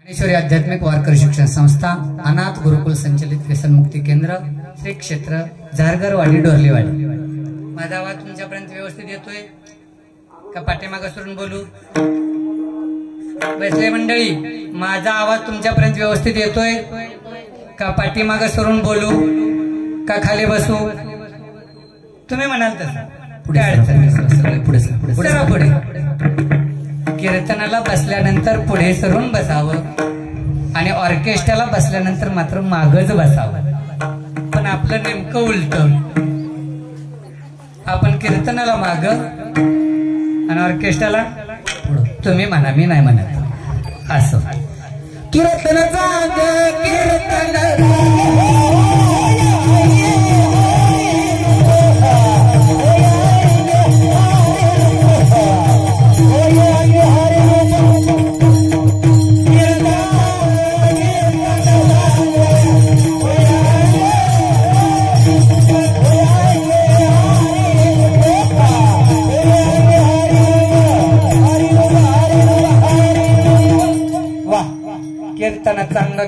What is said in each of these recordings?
ज्ञानेश्वरी आध्यात्मिक वारकरी शिक्षण संस्था अनाथ गुरुकुल संचलित व्यसनमुक्ती केंद्र श्री क्षेत्र झारघरवाडी डोरलेवाडी। माझा आवाज तुमच्यापर्यंत व्यवस्थित येतोय का पाठीमागे सरून बोलू? बसले मंडळी, माझा आवाज तुमच्यापर्यंत व्यवस्थित येतोय का पाठीमागे सरून बोलू का खाली बसू? तुम्ही म्हणाल तसं पुढे पुढे कीर्तनाला बसल्यानंतर पुढे सरून बसावं आणि ऑर्केस्ट्राला बसल्यानंतर मात्र मागच बसावं। पण आपलं नेमकं उलट, आपण कीर्तनाला माग आणि ऑर्केस्ट्राला पुढं। तुम्ही म्हणा, मी नाही म्हणत असं। कीर्तनाचा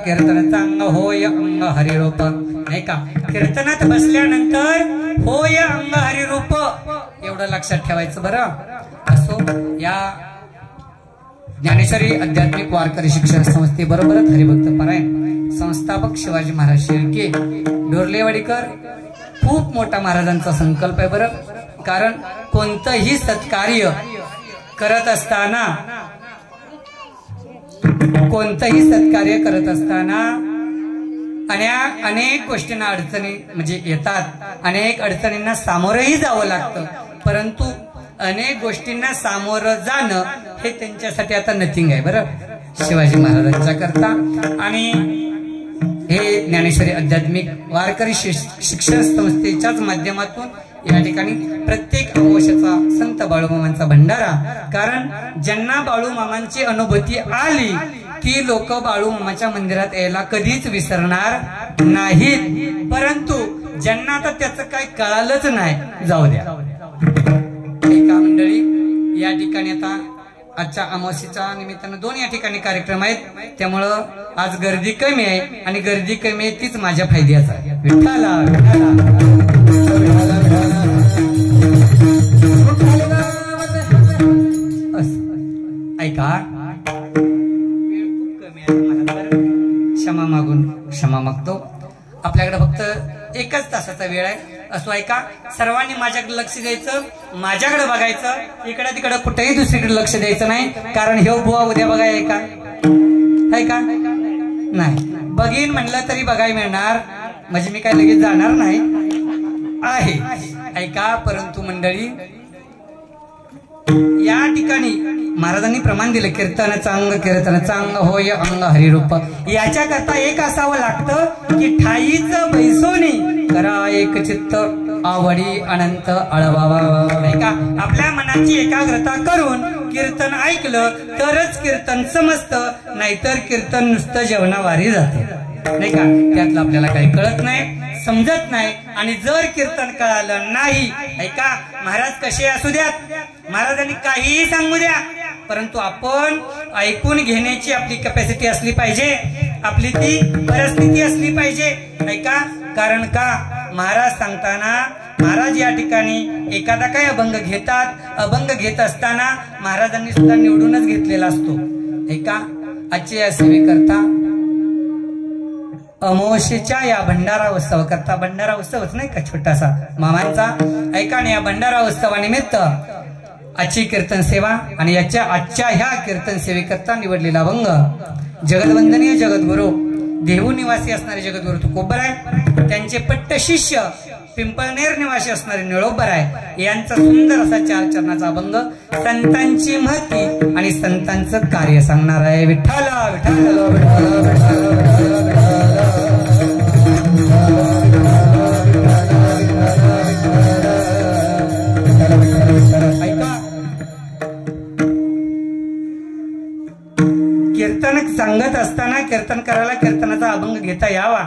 कीर्तन चांग होय अंग हरिरूप, नाही का? कीर्तनात बसल्यानंतर होय अंग हरिरूप एवढं लक्षात ठेवायचं बरं। असो, या ज्ञानेश्वरी आध्यात्मिक वारकरी शिक्षण संस्थेबरोबरच हरिभक्त पारायण संस्थापक शिवाजी महाराज शेळके डोरलेवाडीकर खूप मोठा महाराजांचा संकल्प आहे बरं। कारण कोणतंही सत्कार्य करत असताना अनेक गोष्टींना अडचणी म्हणजे येतात, अनेक अडचणींना सामोरंही जावं लागतं, परंतु अनेक गोष्टींना सामोरं जाणं हे त्यांच्यासाठी आता नथिंग आहे बरं, शिवाजी महाराजांच्या करता। आणि हे ज्ञानेश्वरी आध्यात्मिक वारकरी शिक्षण संस्थेच्याच माध्यमातून या ठिकाणी प्रत्येक अमावस्येचा संत बाळूमामांचा भंडारा। कारण ज्यांना बाळूमामांची अनुभूती आली ती लोक बाळूमामाच्या मंदिरात यायला कधीच विसरणार नाहीत, परंतु ज्यांना आता त्याचं काही कळालंच नाही, जाऊ द्या। एका मंडळी या ठिकाणी आता आजच्या अमावस्येच्या निमित्तानं दोन या ठिकाणी कार्यक्रम आहेत, त्यामुळं आज गर्दी कमी आहे आणि गर्दी कमी आहे तीच माझ्या फायद्याचा आहे। विठ्ठला ऐका, क्षमा मागतो। आपल्याकडे फक्त एकच तासाचा वेळ आहे, असो ऐका। सर्वांनी माझ्याकडे लक्ष द्यायचं, माझ्याकडे बघायचं, इकडे तिकडे कुठेही दुसरीकडे लक्ष द्यायचं नाही। कारण हे बुवा उद्या बघाय का नाही, बघीन म्हणलं तरी बघायला मिळणार, म्हणजे मी काय लगेच जाणार नाही आहे, ऐका। परंतु मंडळी या ठिकाणी महाराजांनी प्रमाण दिलं, कीर्तन चांग होय अंग हरिरूप। याच्याकरता एक असावं लागतं की ठाईच बैसोनी करा एक चित्त आवडी अनंत अळवावा, नाही का? आपल्या मनाची एकाग्रता करून कीर्तन ऐकलं तरच कीर्तन समजतं, नाहीतर कीर्तन नुसतं जेवणावारी जातं, नाही का? त्यातलं आपल्याला काही कळत नाही, समजत नाही। आणि जर कीर्तन कळालं नाही, ऐका, महाराज कसे असू द्यात, महाराजांनी काहीही सांगू द्या, परंतु आपण ऐकून घेण्याची आपली कॅपॅसिटी असली पाहिजे, आपली ती परिस्थिती असली पाहिजे, ऐका। कारण का महाराज सांगताना, महाराज या ठिकाणी एखादा काय अभंग घेतात, अभंग घेत असताना महाराजांनी सुद्धा निवडूनच घेतलेला असतो, ऐका। आजची या सेवेकरता अमावस्येच्या या भंडारा उत्सव करता, भंडारा उत्सवच नाही का छोटासा मामांचा, ऐका। आणि या भंडारा उत्सवानिमित्त आजची कीर्तन सेवा आणि आजच्या ह्या कीर्तन सेवेकरता निवडलेला अभंग जगदवंदनीय जगद्गुरु देहू निवासी असणारे जगद्गुरु तुकोबराय, त्यांचे पट्ट शिष्य पिंपळनेर निवासी असणारे निळोबराय यांचा सुंदर असा 4 चरणाचा अभंग संतांची महती आणि संतांचं कार्य सांगणार आहे। विठ्ठला विठ्ठला कीर्तन सांगत असताना कीर्तन करायला कीर्तनाचा अभंग घेता यावा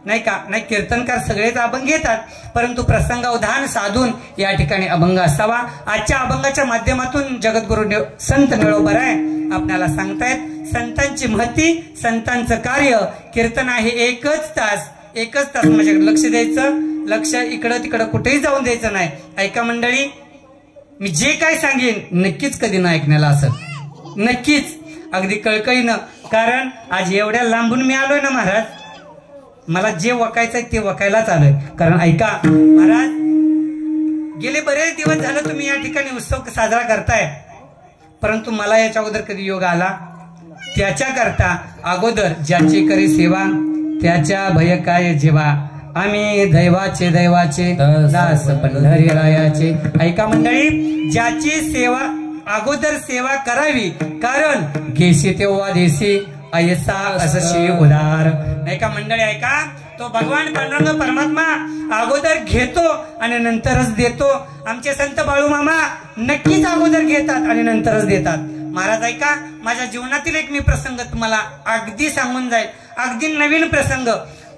नाही का? नाही, कीर्तनकार सगळेच अभंग घेतात, परंतु प्रसंगावधान साधून या ठिकाणी अभंग असावा. आजच्या अभंगाच्या माध्यमातून जगद्गुरु संत निळोबराय आपल्याला सांगतायत संतांची महती, संतांचं कार्य. कीर्तन आहे एकच तास माझ्याकडे लक्ष द्यायचं, लक्ष इकडं तिकडं कुठेही जाऊन द्यायचं नाही. ऐका मंडळी, मी जे काय सांगेन नक्कीच कधी न ऐकण्याला असं, नक्कीच अगदी कळकळीनं. कारण आज एवढ्या लांबून मी आलोय ना महाराज, मला जे वकायचंय ते वकायलाच आलोय. कारण ऐका महाराज, गेले बरेच दिवस झालं तुम्ही या ठिकाणी उत्सव साजरा करताय, परंतु मला याच्या अगोदर कधी योग आला? त्याच्याकरता अगोदर ज्याची करी सेवा त्याच्या भय काय जेवा, आम्ही दैवाचे दास पंढरीरायाचे. ऐका मंडळी, ज्याची सेवा अगोदर सेवा करावी, कारण घेशी तेव्हा देशी ऐसा असशी उदार. ऐका मंडळी, ऐका, तो भगवान पांडुरंग परमात्मा अगोदर घेतो आणि नंतरच देतो. आमचे संत बाळू मामा नक्कीच अगोदर घेतात आणि नंतरच देतात. महाराज ऐका, माझ्या जीवनातील एक मी प्रसंग तुम्हाला अगदी सांगून जाईल, अगदी नवीन प्रसंग.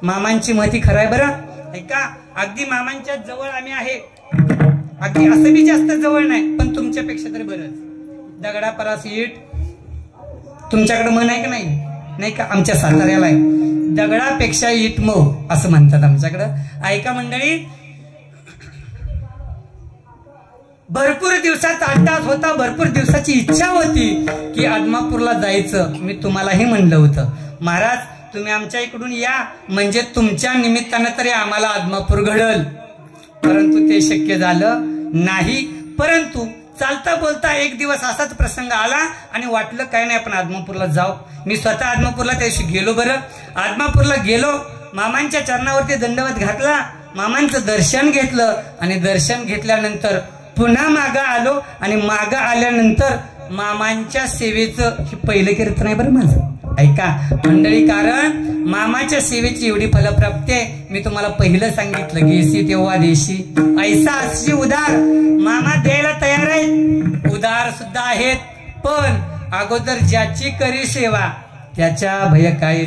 मामांची महती खराय बरं. ऐका, अगदी मामांच्या जवळ आम्ही आहे, अगदी असं बी जास्त जवळ नाही, पण तुमच्यापेक्षा तरी बरंच. दगडा परास इट, तुमच्याकडे मन आहे का नाही? नाही का? आमच्या साताऱ्याला आहे, दगडापेक्षा इट मऊ असं म्हणतात आमच्याकडं. ऐका मंडळी, भरपूर दिवसाचा अंदाज होता, भरपूर दिवसाची इच्छा होती की आदमापूरला जायचं. मी तुम्हालाही म्हणलं होतं, महाराज तुम्ही आमच्या इकडून या, म्हणजे तुमच्या निमित्तानं तरी आम्हाला आदमापूर घडल. परंतु ते शक्य झालं नाही. परंतु चालता बोलता एक दिवस असाच प्रसंग आला आणि वाटलं काय नाही, आपण आदमापूरला जाऊ. मी स्वतः आदमापूरला त्या दिवशी गेलो. बरं, आदमापूरला गेलो, मामांच्या चरणावरती दंडवत घातला, मामांचं दर्शन घेतलं आणि दर्शन घेतल्यानंतर पुन्हा मागं आलो आणि मागं आल्यानंतर मामांच्या सेवेचं हे पहिलं कीर्तन आहे बरं माझं. ऐका मंडळी, कारण मामाच्या सेवेची एवढी फलप्राप्ती आहे. मी तुम्हाला पहिलं सांगितलं, घेशी तेव्हा देशी ऐसा अशी उदार. मामा द्यायला तयार आहेत, उदार सुद्धा आहेत, पण अगोदर ज्याची करी सेवा त्याच्या भय काय.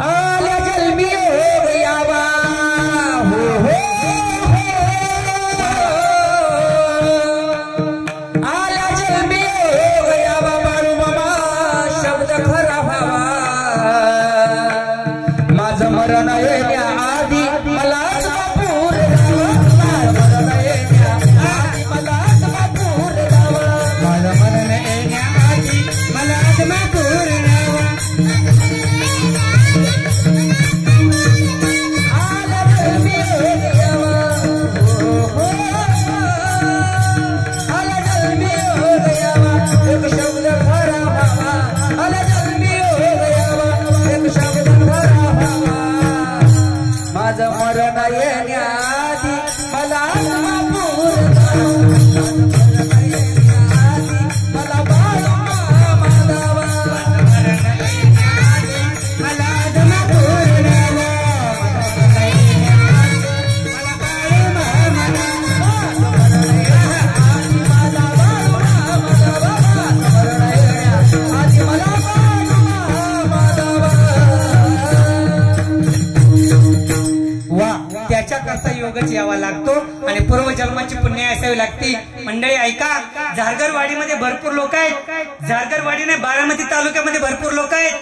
योगच यावा लागतो आणि पूर्वजन्माची पुण्य असावी लागते. मंडळी ऐका, झारगरवाडीमध्ये भरपूर लोक आहेत, झारगरवाडी नाही बारामती तालुक्यामध्ये भरपूर लोक आहेत,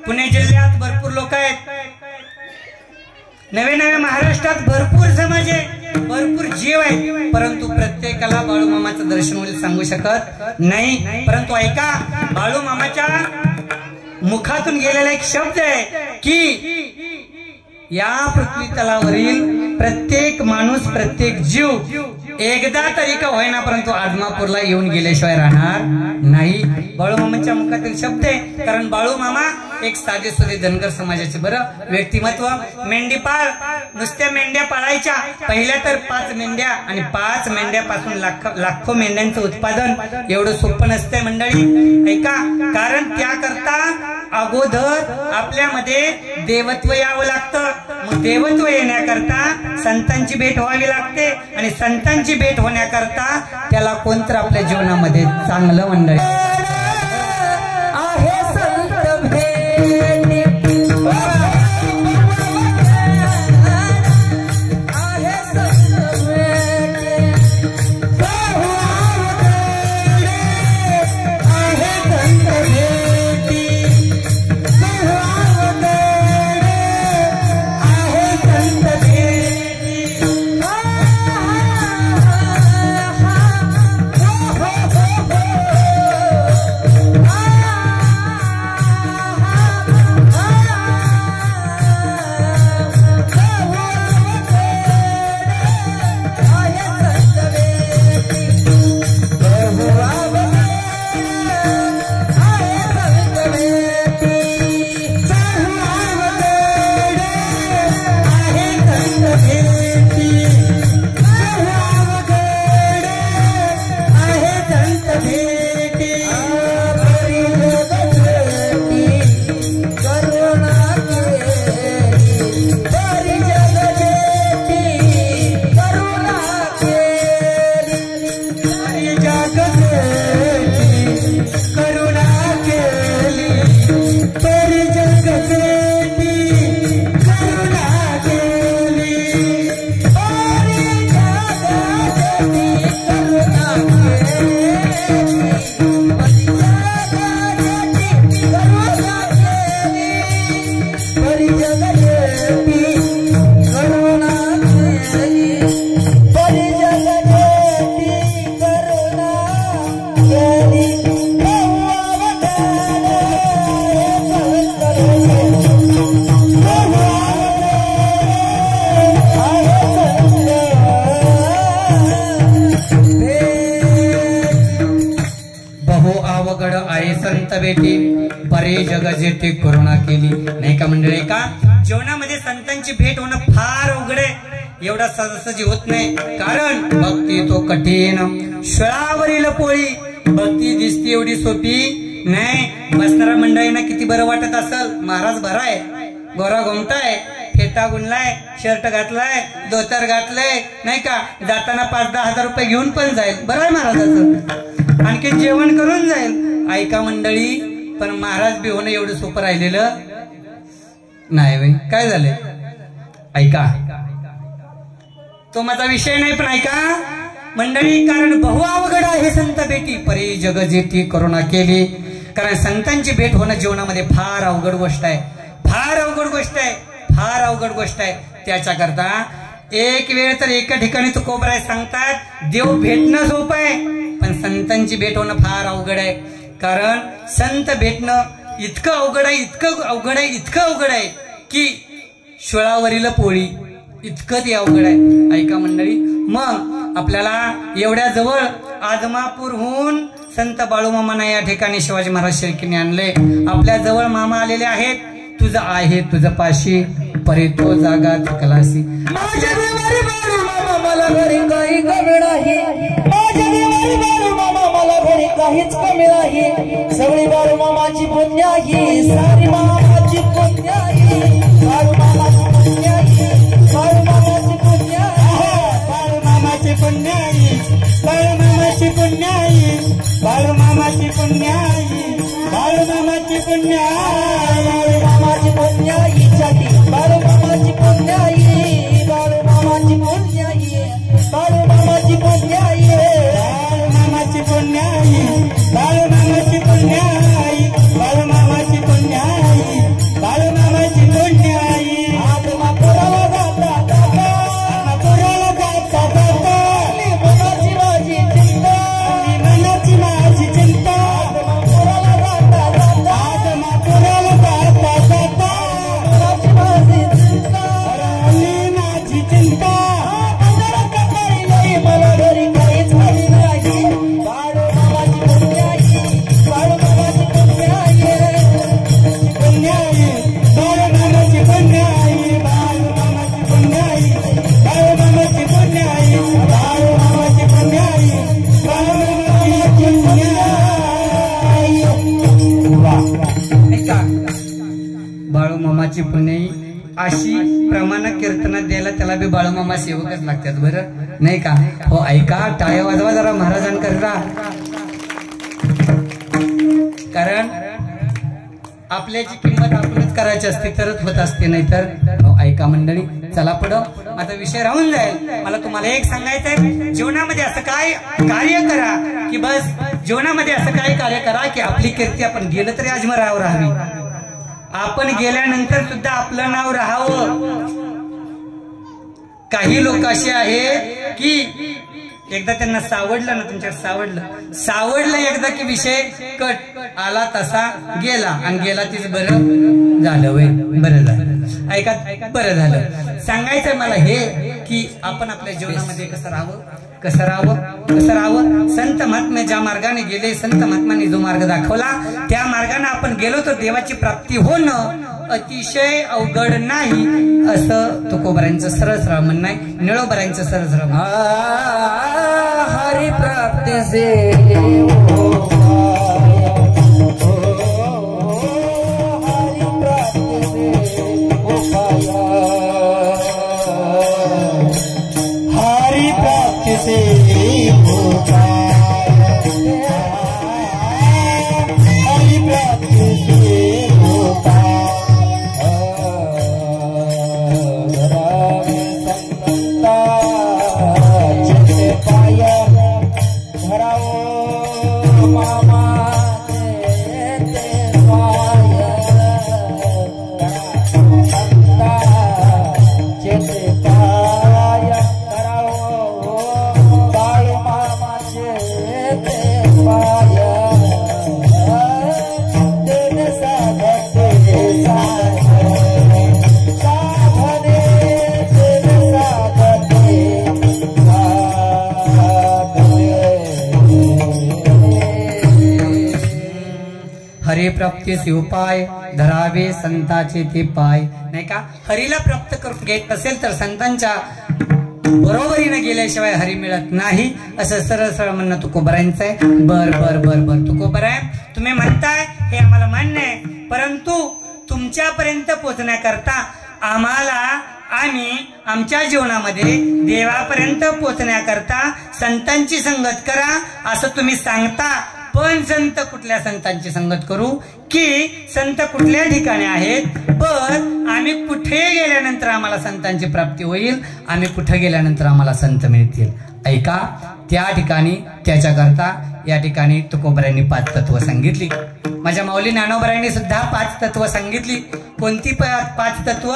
पुणे जिल्ह्यात भरपूर लोक आहेत, नवे नवे महाराष्ट्रात भरपूर समाज आहे, भरपूर जीव आहे, परंतु प्रत्येकाला बाळूमामाचं दर्शन होईल सांगू शकत नाही. परंतु ऐका, बाळूमामाच्या मुखातून गेलेला एक शब्द आहे की या पृथ्वी तलावरील प्रत्येक माणूस, प्रत्येक जीव एकदा तरी का होईना परंतु आदमापूरला येऊन गेल्याशिवाय राहणार नाही. बाळूमामांच्या मुखातील शब्द आहे. कारण बाळूमामा एक साधे सुधे धनगर समाजाचे बरं व्यक्तिमत्व. मेंढीपाळ, नुसत्या मेंढ्या पाळायच्या, पहिल्या तर 5 मेंढ्या आणि 5 मेंढ्यापासून लाखो मेंढ्यांचं उत्पादन एवढं सोपं नसतंय मंडळी. ऐका, कारण त्याकरता अगोदर आपल्यामध्ये देवत्व यावं लागतं. मग देवत्व येण्याकरता संतांची भेट व्हावी लागते आणि संतांची भेट होण्याकरता त्याला कोणतर आपल्या जीवनामध्ये चांगलं मंडळी आहे संत भेट. परी जगदेवी करुणा केली परी जगदेवी करुणा केली अवघड आहे संत बेटी बरे जग जेठी करुणा केली नाही का मंडळी का जीवनामध्ये संतांची भेट होणं फार अवघड आहे एवढा सहज होत नाही कारण भक्ती तो कठीण शळावरील पोळी भक्ती दिसती एवढी सोपी नाही बसणाऱ्या मंडळींना किती बरं वाटत असेल महाराज भराय गोरा घोमटाय फेटा गुणलाय शर्ट घातलाय धोतर घातलंय नाही का जाताना 5-10 हजार रुपये घेऊन पण जाईल बरं आहे महाराजाचं आणखी जेवण करून जाईल ऐका मंडळी पण महाराज बी होणं एवढं सोपं राहिलेलं नाही बाई काय झालंय ऐका तो माझा विषय नाही पण ऐका मंडळी कारण बहु अवघड आहे संत भेटी परी जग जेठी करुणा केली कारण संतांची भेट होणं जीवनामध्ये फार अवघड गोष्ट आहे फार अवघड गोष्ट आहे फार अवघड गोष्ट आहे त्याच्याकरता एक वेळ तर एका ठिकाणी तुकोबराय सांगतात देव भेटणं सोपं आहे पण संतांची भेट होणं फार अवघड आहे कारण संत भेटणं इतकं अवघड आहे इतकं अवघड आहे इतकं अवघड आहे की शोळावरील पोळी इतकं ते अवघड आहे ऐका मंडळी मग आपल्याला एवढ्या जवळ आदमापूरहून संत बाळूमामांना या ठिकाणी शिवाजी महाराज शेळकीने आणले आपल्या जवळ मामा आलेले आहेत तुझं आहे तुझं पाशी परे तो जागा कलासी माझ्या देवारी बाळूमामा मला घरी काही कमी नाही माझ्या देवारी बाळूमामा मला घरी काहीच कमी नाही सगळी बाळूमामाची पुण्य आहे सारी मामाची पुण्य आहे बाळूमामाची पुण्य आहे बाळूमामाची पुण्य आहे बाळूमामाची पुण्य आहे बाळूमामाची पुण्य आहे बाळूमामाची पुण्य आहे बाळूमामाची पुण्य आहे बाळूमामाची पुण्य आहे बाळूमामाची पुण्य आहे बाळूमामाची पुण्य आहे बाळूमामाची पुण्य आहे बाळूमामाची पुण्य आहे बाळूमामाची पुण्य आहे बाळूमामाची पुण्य आहे बाळूमामाची पुण्य आहे आत्मापुराला जाता आत्मापुराला जाता मनाची माझी चिंता मनाची माझी चिंता आत्मापुराला जाता आत्मापुराला जाता मनाची माझी चिंता माझी चिंता मला घरी काहीच कमी नाही बाळूमामाची पुण्य आहे बाळूमामाची पुण्य आहे पुण्य आहे बाळूमामाची पुण्य आहे बाळूमामाची पुण्य आहे बाळूमामाची पुण्य आहे बाळूमामाची पुण्य आहे बाळूमामाची पुण्य आहे बाळूमामाची पुण्य अशी प्रमाण कीर्तनात द्यायला त्याला बी बाळूमामा सेवकच लागतात बरं नाही का हो ऐका टाळ्या वाजवा जरा महाराजांकरता कारण आपल्याची किंमत आपणच करायची असते तरच होत असते नाहीतर हो ऐका मंडळी चला पुढं आता विषय राहून जाईल मला तुम्हाला एक सांगायचंय जीवनामध्ये असं काय कार्य करा की बस जीवनामध्ये असं काय कार्य करा की आपली कीर्ती आपण गेलं तरी अजमरावर राहावी आपण गेल्यानंतर सुद्धा आपलं नाव राहावं काही लोक असे आहेत की एकदा त्यांना सावडलं ना तुमच्याकडे सावडलं एकदा की विषय कट आला तसा गेला आणि गेला तीच बरं झालं वय बरं झालं ऐका बरं झालं सांगायचं मला हे की आपण आपल्या जीवनामध्ये कसं राहावं संत महात्मे ज्या मार्गाने गेले संत महात्म्यांनी जो मार्ग दाखवला त्या मार्गाने आपण गेलो तर देवाची प्राप्ती होणं अतिशय अवघड नाही असं तुकोबरांचं सरळ सरळ म्हणणं आहे निळोबरांचं सरळ सरळ हरि प्राप्ती से हरि प्राप्ति से हरि प्राप्ति से पाया धराओ प्राप्तीस उपाय धरावे संतांचे ते पाय. नाही का? हरीला प्राप्त करून घेत असेल तर संतांच्या बरोबरीने गेल्याशिवाय हरी मिळत नाही असं सरळ सरळ म्हणणं तुकोबरायांचं आहे. बर बर बर बर तुकोबराय, तुम्ही म्हणताय हे आम्हाला मान्य आहे, परंतु तुमच्यापर्यंत पोहोचण्याकरता आम्ही आमच्या जीवनामध्ये देवापर्यंत पोहोचण्याकरता संतांची संगत करा असं तुम्ही सांगता. पण संत कुठल्या संतांची संगत करू की संत कुठल्या ठिकाणी आहेत, पण आम्ही कुठे गेल्यानंतर आम्हाला संतांची प्राप्ती होईल, आम्ही कुठे गेल्यानंतर आम्हाला संत मिळतील. ऐका, त्या ठिकाणी त्याच्याकरता या ठिकाणी तुकोबरायांनी 5 तत्व सांगितली. माझ्या माऊली ज्ञानोबरायांनी सुद्धा 5 तत्व सांगितली. कोणती 5 तत्व?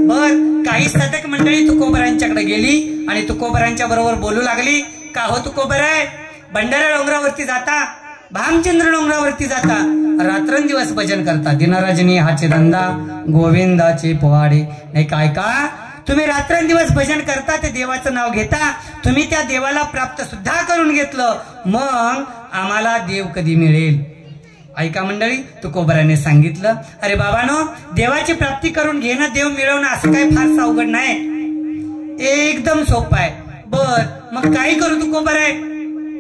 बर, काही साधक मंडळी तुकोबरायांच्याकडे गेली आणि तुकोबरायांच्या बरोबर बोलू लागली. का हो तुकोबराय, भंडारा डोंगरावरती जाता, भामचंद्र डोंगरावरती जाता, रात्रंदिवस भजन करता, दिनरजनी हाचे धंदा गोविंदाचे पोवाडे. नाही काय का? तुम्ही रात्रंदिवस भजन करता, ते देवाचं नाव घेता, तुम्ही त्या देवाला प्राप्त सुद्धा करून घेतलं, मग आम्हाला देव कधी मिळेल? ऐका मंडळी, तुकोबराने सांगितलं, अरे बाबानो, देवाची प्राप्ती करून घेणं, देव मिळवणं असं काही फारसं अवघड नाही, एकदम सोपं आहे. बर, मग काय करू तुकोबराय?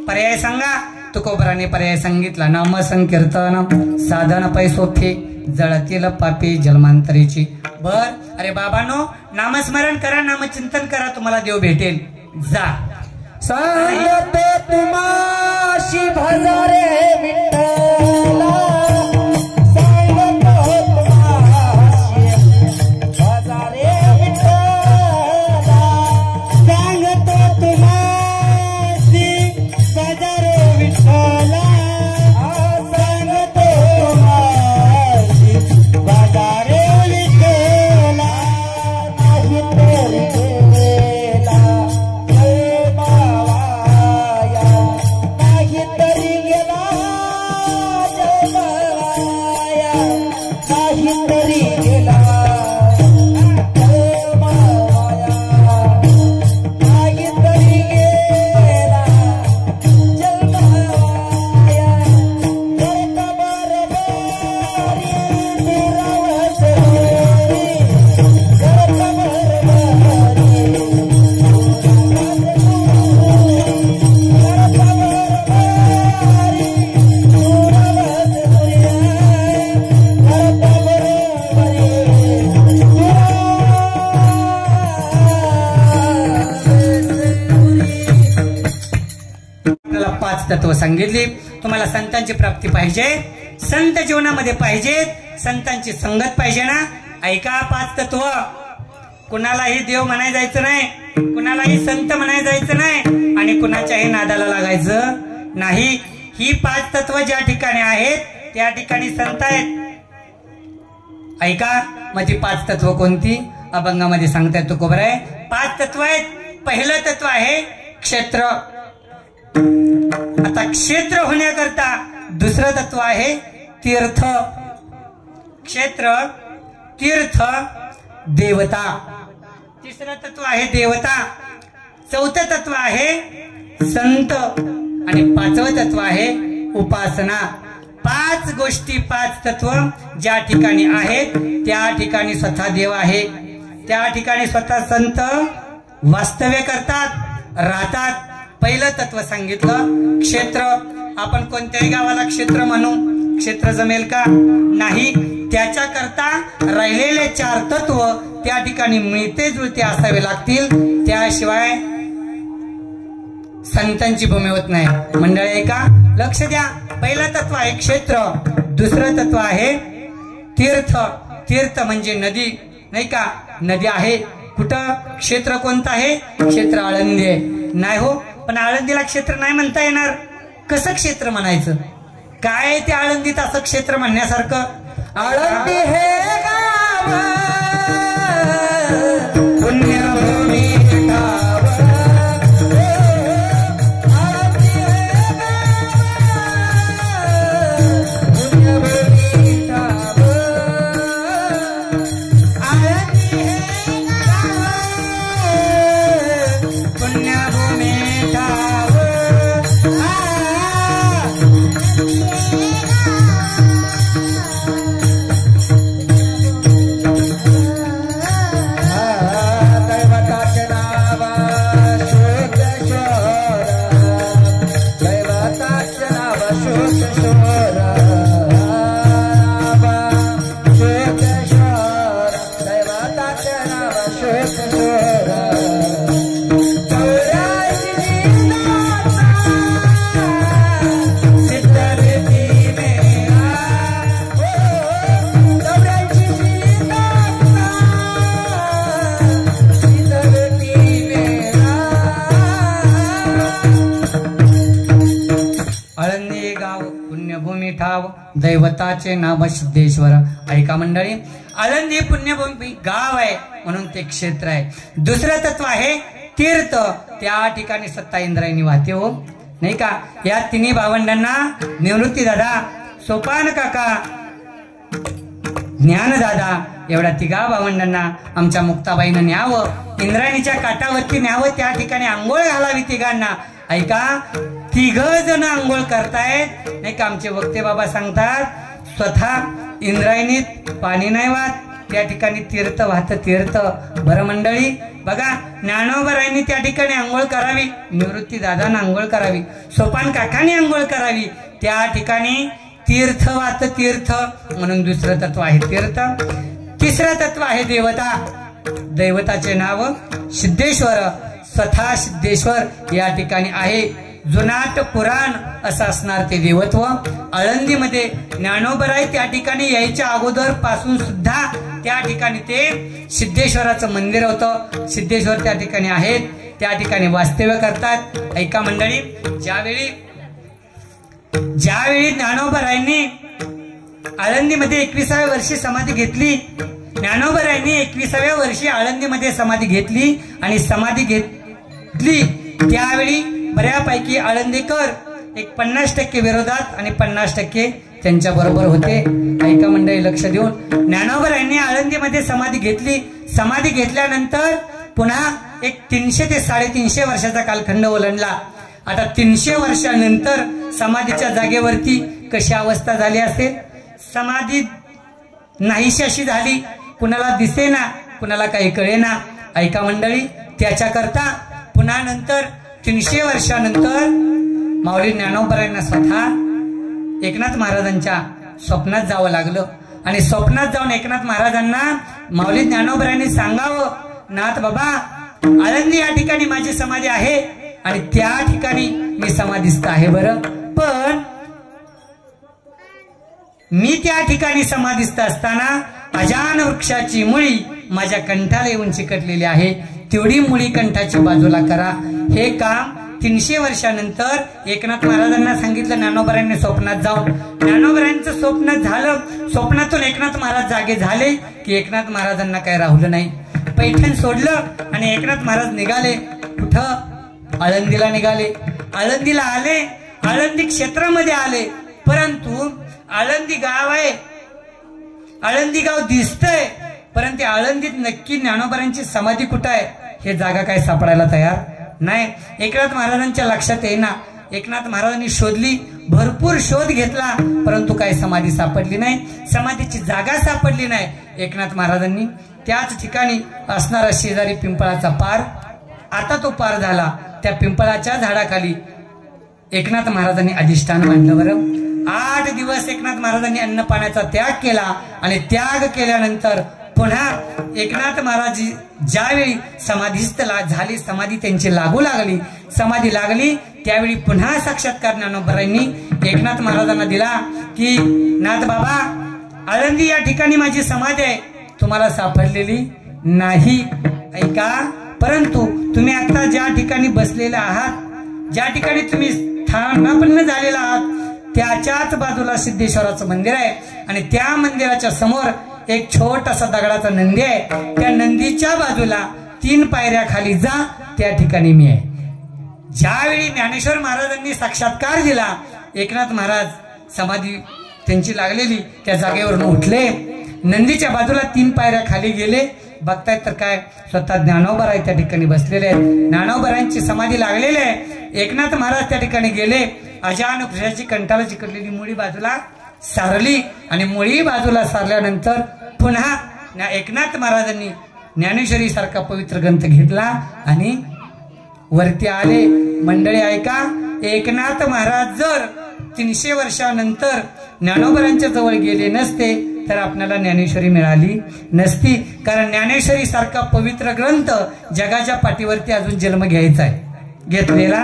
पर्याय सांगा. तुकोबराने पर्याय सांगितला. नाम संकीर्तन साधन पैसोथे जळतील पापी जन्मांतरीची. बर, अरे बाबानो, नामस्मरण करा, नामचिंतन करा, तुम्हाला देव भेटेल. जा. सांगते तुमाशी भजारे विठ्ठला, सांगतो तुमाशी भजारे विठ्ठला, सांगतो तुमाशी भजारे विठ्ठला, सांगतो तुमाशी भजारे विठ्ठला, नाही तरी गेला तत्व सांगितली. तुम्हाला संतांची प्राप्ती पाहिजे, संत जीवनामध्ये पाहिजेत, संतांची संगत पाहिजे ना. ऐका, 5 तत्व. कुणालाही देव म्हणाय जायचं नाही, कुणालाही संत म्हणाय जायचं नाही आणि कुणाच्याही नादाला लागायचं नाही. ही 5 तत्व ज्या ठिकाणी आहेत त्या ठिकाणी संत आहेत. ऐका, मग ती 5 तत्व कोणती? अभंगामध्ये सांगताय तुकोबराय. 5 तत्व आहेत. पहिलं तत्व आहे क्षेत्र. आता क्षेत्र होण्याकरता दुसरं तत्व आहे तीर्थ. क्षेत्र, तीर्थ, देवता. तिसरं तत्व आहे देवता. चौथं तत्व आहे संत आणि 5वं तत्व आहे उपासना. 5 गोष्टी, 5 तत्व ज्या ठिकाणी आहेत त्या ठिकाणी स्वतः देव आहे, त्या ठिकाणी स्वतः संत वास्तव्य करतात, राहतात. पहिलं तत्व सांगितलं क्षेत्र. आपण कोणत्याही गावाला क्षेत्र म्हणू, क्षेत्र जमेल का? नाही. त्याच्याकरता राहिलेले 4 तत्व त्या ठिकाणी मिळते जुळते असावे लागतील, त्याशिवाय संतांची भूमी होत नाही. मंडळी ऐका, लक्ष द्या. पहिलं तत्व आहे क्षेत्र, दुसरं तत्व आहे तीर्थ. तीर्थ म्हणजे नदी, नाही का? नदी आहे कुठं? क्षेत्र कोणतं आहे? क्षेत्र आळंदी आहे. नाही हो, पण आळंदीला क्षेत्र नाही म्हणता येणार. कसं क्षेत्र म्हणायचं? काय ते आळंदीत असं क्षेत्र म्हणण्यासारखं? आळंदी हे गाव पुण्यभूमी गाव, आळंदी हे गाव पुण्यभूमी गाव, आळंदी हे गाव पुण्यभूमी गाव. पुण्यभूमी ठाव दैवताचे नाव सिद्धेश्वर. ऐका मंडळी, आळंदी पुण्यभूमी गाव आहे म्हणून ते क्षेत्र आहे. दुसरं तत्व आहे तीर्थ. त्या ठिकाणी सत्ता इंद्रायणी वाहते हो, नाही का. या तिन्ही भावंडांना निवृत्ती दादा, सोपान काका, ज्ञान दादा एवढ्या तिघा भावंडांना आमच्या मुक्ताबाईनं न्यावं, इंद्रायणीच्या काठावरती न्यावं, त्या ठिकाणी आंघोळ घालावी तिघांना. ऐका, तिघ जण आंघोळ करतायत, नाही का. आमचे वक्ते बाबा सांगतात स्वतः इंद्रायणीत पाणी नाही वाहत, त्या ठिकाणी तीर्थ वाहत तीर्थ. बरं मंडळी बघा, ज्ञानोबरायांनी त्या ठिकाणी आंघोळ करावी, निवृत्ती दादांना आंघोळ करावी, सोपान काकांनी आंघोळ करावी, त्या ठिकाणी तीर्थ वाहत तीर्थ म्हणून दुसरं तत्व आहे तीर्थ. तिसरं तत्व आहे देवता. दैवताचे नाव सिद्धेश्वर. स्वतः सिद्धेश्वर या ठिकाणी आहे. जुनाट पुराण असं असणार ते देवत्व. आळंदीमध्ये ज्ञानोबराय त्या ठिकाणी यायच्या अगोदर पासून सुद्धा त्या ठिकाणी ते सिद्धेश्वराचं मंदिर होतं. सिद्धेश्वर त्या ठिकाणी आहेत, त्या ठिकाणी वास्तव्य करतात. ऐका मंडळी, ज्यावेळी ज्ञानोबरायांनी आळंदीमध्ये 21व्या वर्षी समाधी घेतली, ज्ञानोबरायांनी 21व्या वर्षी आळंदीमध्ये समाधी घेतली आणि समाधी घेतली त्यावेळी बऱ्यापैकी आळंदीकर एक 50% विरोधात आणि 50% त्यांच्या बरोबर होते. ऐका मंडळी, लक्ष देऊन, ज्ञानोबरायांनी आळंदीमध्ये समाधी घेतली. समाधी घेतल्यानंतर पुन्हा एक 300 ते 350 वर्षाचा कालखंड ओलांडला. आता 300 वर्षानंतर समाधीच्या जागेवरती कशी अवस्था झाली असेल, समाधी नाहीशी अशी झाली, कुणाला दिसेना, कुणाला काही कळेना. ऐका मंडळी, त्याच्याकरता पुन्हा नंतर 300 वर्षानंतर माऊली ज्ञानोबरायांना स्वतः एकनाथ महाराजांच्या स्वप्नात जावं लागलं आणि स्वप्नात जाऊन एकनाथ महाराजांना माऊली ज्ञानोबरायांनी सांगावं, नाथ बाबा, आळंदी या ठिकाणी माझी समाधी आहे आणि त्या ठिकाणी मी समाधीस्थ आहे. बरं, पण मी त्या ठिकाणी समाधीस्थ असताना अजान वृक्षाची मुळी माझ्या कंठाला येऊन चिकटलेली आहे, तेवढी मुळी कंठाची बाजूला करा. हे काम 300 वर्षानंतर एकनाथ महाराजांना सांगितलं. ज्ञानोबरायांनी स्वप्नात जाऊन, ज्ञानोबरायांचं स्वप्न झालं. स्वप्नातून एकनाथ महाराज जागे झाले की एकनाथ महाराजांना काय राहुलं नाही. पैठण सोडलं आणि एकनाथ महाराज निघाले. कुठं? आळंदीला निघाले. आळंदीला आले, आळंदी क्षेत्रामध्ये आले, परंतु आळंदी गाव आहे, आळंदी गाव दिसतंय, परंतु आळंदीत नक्की ज्ञानोबरायांची समाधी कुठं आहे हे जागा काय सापडायला तयार नाही. एकनाथ महाराजांच्या लक्षात येईना. एकनाथ महाराजांनी शोधली, भरपूर शोध घेतला, परंतु काही समाधी सापडली नाही, समाधीची जागा सापडली नाही. एकनाथ महाराजांनी त्याच ठिकाणी असणारा शेजारी पिंपळाचा पार, आता तो पार झाला, त्या पिंपळाच्या झाडाखाली एकनाथ महाराजांनी अधिष्ठान मांडलं. बरं, 8 दिवस एकनाथ महाराजांनी अन्न पाण्याचा त्याग केला आणि त्याग केल्यानंतर पुन्हा एकनाथ महाराज ज्यावेळी समाधीस्थ झाले, समाधी त्यांची लागू लागली, समाधी लागली, त्यावेळी पुन्हा साक्षात्कार ज्ञानोबरायांनी एकनाथ महाराजांना दिला की नाथ बाबा, आळंदी या ठिकाणी माझी समाधी आहे, तुम्हाला सापडलेली नाही. ऐका, परंतु तुम्ही आता ज्या ठिकाणी बसलेले आहात, ज्या ठिकाणी तुम्ही स्थानापन्न झालेला आहात, त्याच्याच बाजूला सिद्धेश्वराचं मंदिर आहे आणि त्या मंदिराच्या समोर एक छोटासा दगडाचा नंदी आहे. त्या नंदीच्या बाजूला 3 पायऱ्या खाली जा, त्या ठिकाणी मी आहे. ज्यावेळी ज्ञानेश्वर महाराजांनी साक्षात्कार दिला, एकनाथ महाराज समाधी त्यांची लागलेली त्या जागेवरून उठले, नंदीच्या बाजूला 3 पायऱ्या खाली गेले. बघतायत तर काय, स्वतः ज्ञानोबराय त्या ठिकाणी बसलेले आहेत, ज्ञानोबरायांची समाधी लागलेली आहे. एकनाथ महाराज त्या ठिकाणी गेले, अजान वृक्षाची कंठाला चिकटलेली मुळी बाजूला सारली आणि मुळी बाजूला सारल्यानंतर पुन्हा एकनाथ महाराजांनी ज्ञानेश्वरी सारखा पवित्र ग्रंथ घेतला आणि वरती आले. मंडळी ऐका, एकनाथ महाराज जर 300 वर्षानंतर ज्ञानोबरायांच्या जवळ गेले नसते तर आपल्याला ज्ञानेश्वरी मिळाली नसती. कारण ज्ञानेश्वरी सारखा पवित्र ग्रंथ जगाच्या पाठीवरती अजून जन्म घ्यायचा आहे, घेतलेला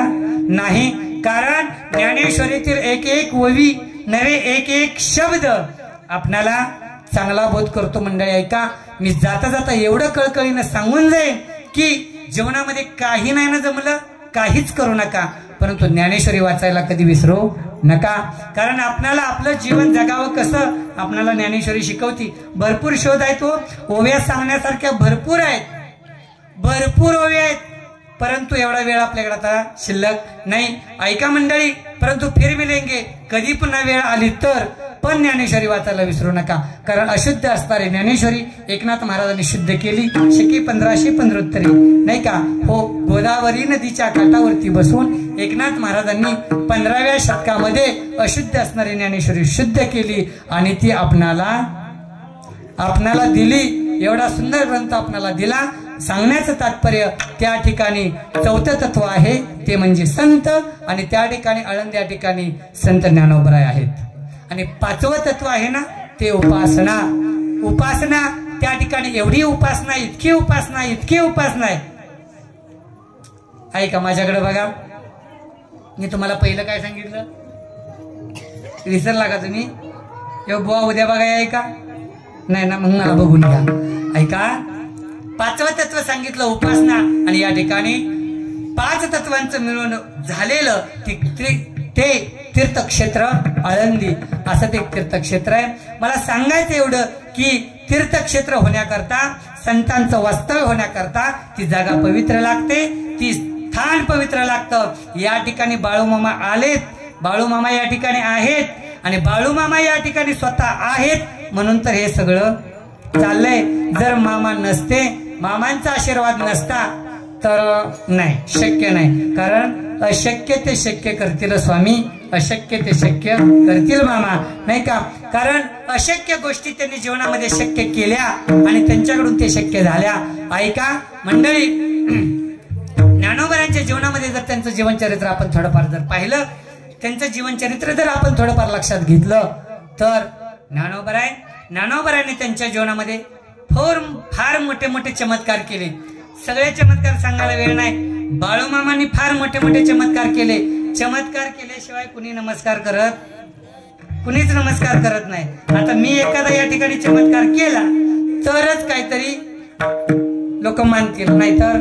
नाही. कारण ज्ञानेश्वरीतील एक एक ओवी नवे एक एक शब्द आपणाला चांगला बोध करतो. मंडळी ऐका, मी जाता जाता एवढं कळकळीनं सांगून जाईन की जीवनामध्ये काही नाही ना जमलं काहीच करू नका, परंतु ज्ञानेश्वरी वाचायला कधी विसरू नका. कारण आपल्याला आपलं जीवन जगावं कसं आपल्याला ज्ञानेश्वरी शिकवती. भरपूर शोध आहेत, ओव्या सांगण्यासारख्या भरपूर आहेत, भरपूर ओव्या आहेत, परंतु एवढा वेळ आपल्याकडे आता शिल्लक नाही. ऐका मंडळी, परंतु फिर मिलेंगे, कधी पुन्हा वेळ आली तर पण ज्ञानेश्वरी वाचायला विसरू नका. कारण अशुद्ध असणारी ज्ञानेश्वरी एकनाथ महाराजांनी शुद्ध केली. शके 1575 नाही का हो. गोदावरी नदीच्या काठावरती बसून एकनाथ महाराजांनी 15व्या शतकामध्ये अशुद्ध असणारी ज्ञानेश्वरी शुद्ध केली आणि ती आपणाला दिली. एवढा सुंदर ग्रंथ आपणाला दिला. सांगण्याचं तात्पर्य त्या ठिकाणी चौथं तत्व आहे ते म्हणजे संत, आणि त्या ठिकाणी आळंद या ठिकाणी संत ज्ञानोबराय आहेत. आणि 5वं तत्व आहे ना ते उपासना. उपासना त्या ठिकाणी एवढी उपासना, इतकी उपासना, इतकी उपासना आहे. ऐका माझ्याकडे बघा, मी तुम्हाला पहिलं काय सांगितलं विसरला का तुम्ही? बुवा उद्या बघा ऐका नाही ना, मग मला बघून घ्या. ऐका, 5वं तत्व सांगितलं उपासना, आणि या ठिकाणी 5 तत्वांचं मिळून झालेलं ते तीर्थक्षेत्र आळंदी असं ते तीर्थक्षेत्र आहे. मला सांगायचं एवढं की तीर्थक्षेत्र होण्याकरता, संतांचं वास्तव्य होण्याकरता ती जागा पवित्र लागते, ती स्थान पवित्र लागतं. या ठिकाणी बाळूमामा आलेत, बाळूमामा या ठिकाणी आहेत, आणि बाळूमामा या ठिकाणी स्वतः आहेत म्हणून तर हे सगळं चाललंय. जर मामा नसते, मामांचा आशीर्वाद नसता तर नाही, शक्य नाही. कारण अशक्य ते शक्य करतील स्वामी, अशक्य ते शक्य करतील मामा, नाही का. कारण अशक्य गोष्टी त्यांनी जीवनामध्ये शक्य केल्या आणि त्यांच्याकडून ते शक्य झाल्या. ऐका मंडळी, ज्ञानोबरांच्या जीवनामध्ये जर त्यांचं जीवनचरित्र आपण थोडंफार जर पाहिलं, त्यांचं जीवनचरित्र जर आपण थोडंफार लक्षात घेतलं तर ज्ञानोबरांनी त्यांच्या जीवनामध्ये फार मोठे मोठे चमत्कार केले. सगळे चमत्कार सांगायला वेळ नाही. बाळूमामांनी फार मोठे मोठे चमत्कार केले. चमत्कार केल्याशिवाय कुणीच नमस्कार करत नाही. आता मी एखादा या ठिकाणी चमत्कार केला तरच काहीतरी लोक मानतील, नाही तर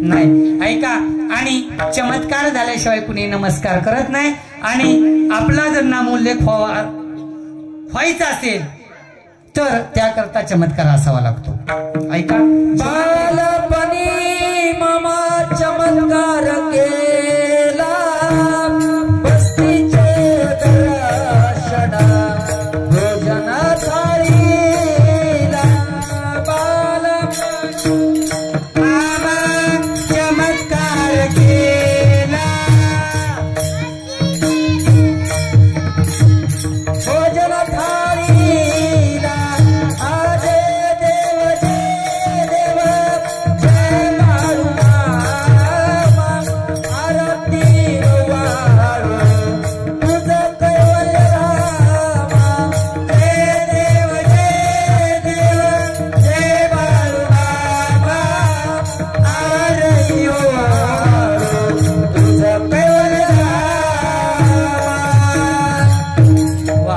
नाही. ऐका, आणि चमत्कार झाल्याशिवाय कुणी नमस्कार करत नाही. आणि आपला जर नामोल्लेख व्हायचा असेल तर त्याकरता चमत्कार असावा लागतो. ऐका, बालपणी मामा चमत्कार केला, बस्तीचे दर्शन भोजन थाळीला. बालपणी मामा चमत्कार केला, भोजन थाळीला. आजे देव जय देव जय बाळूमामा, आरती वाळू तुझं कैवल्य रामा. जय देव जय बाळूमामा, आरती वाळू तुझं कैवल्य रामा. वा,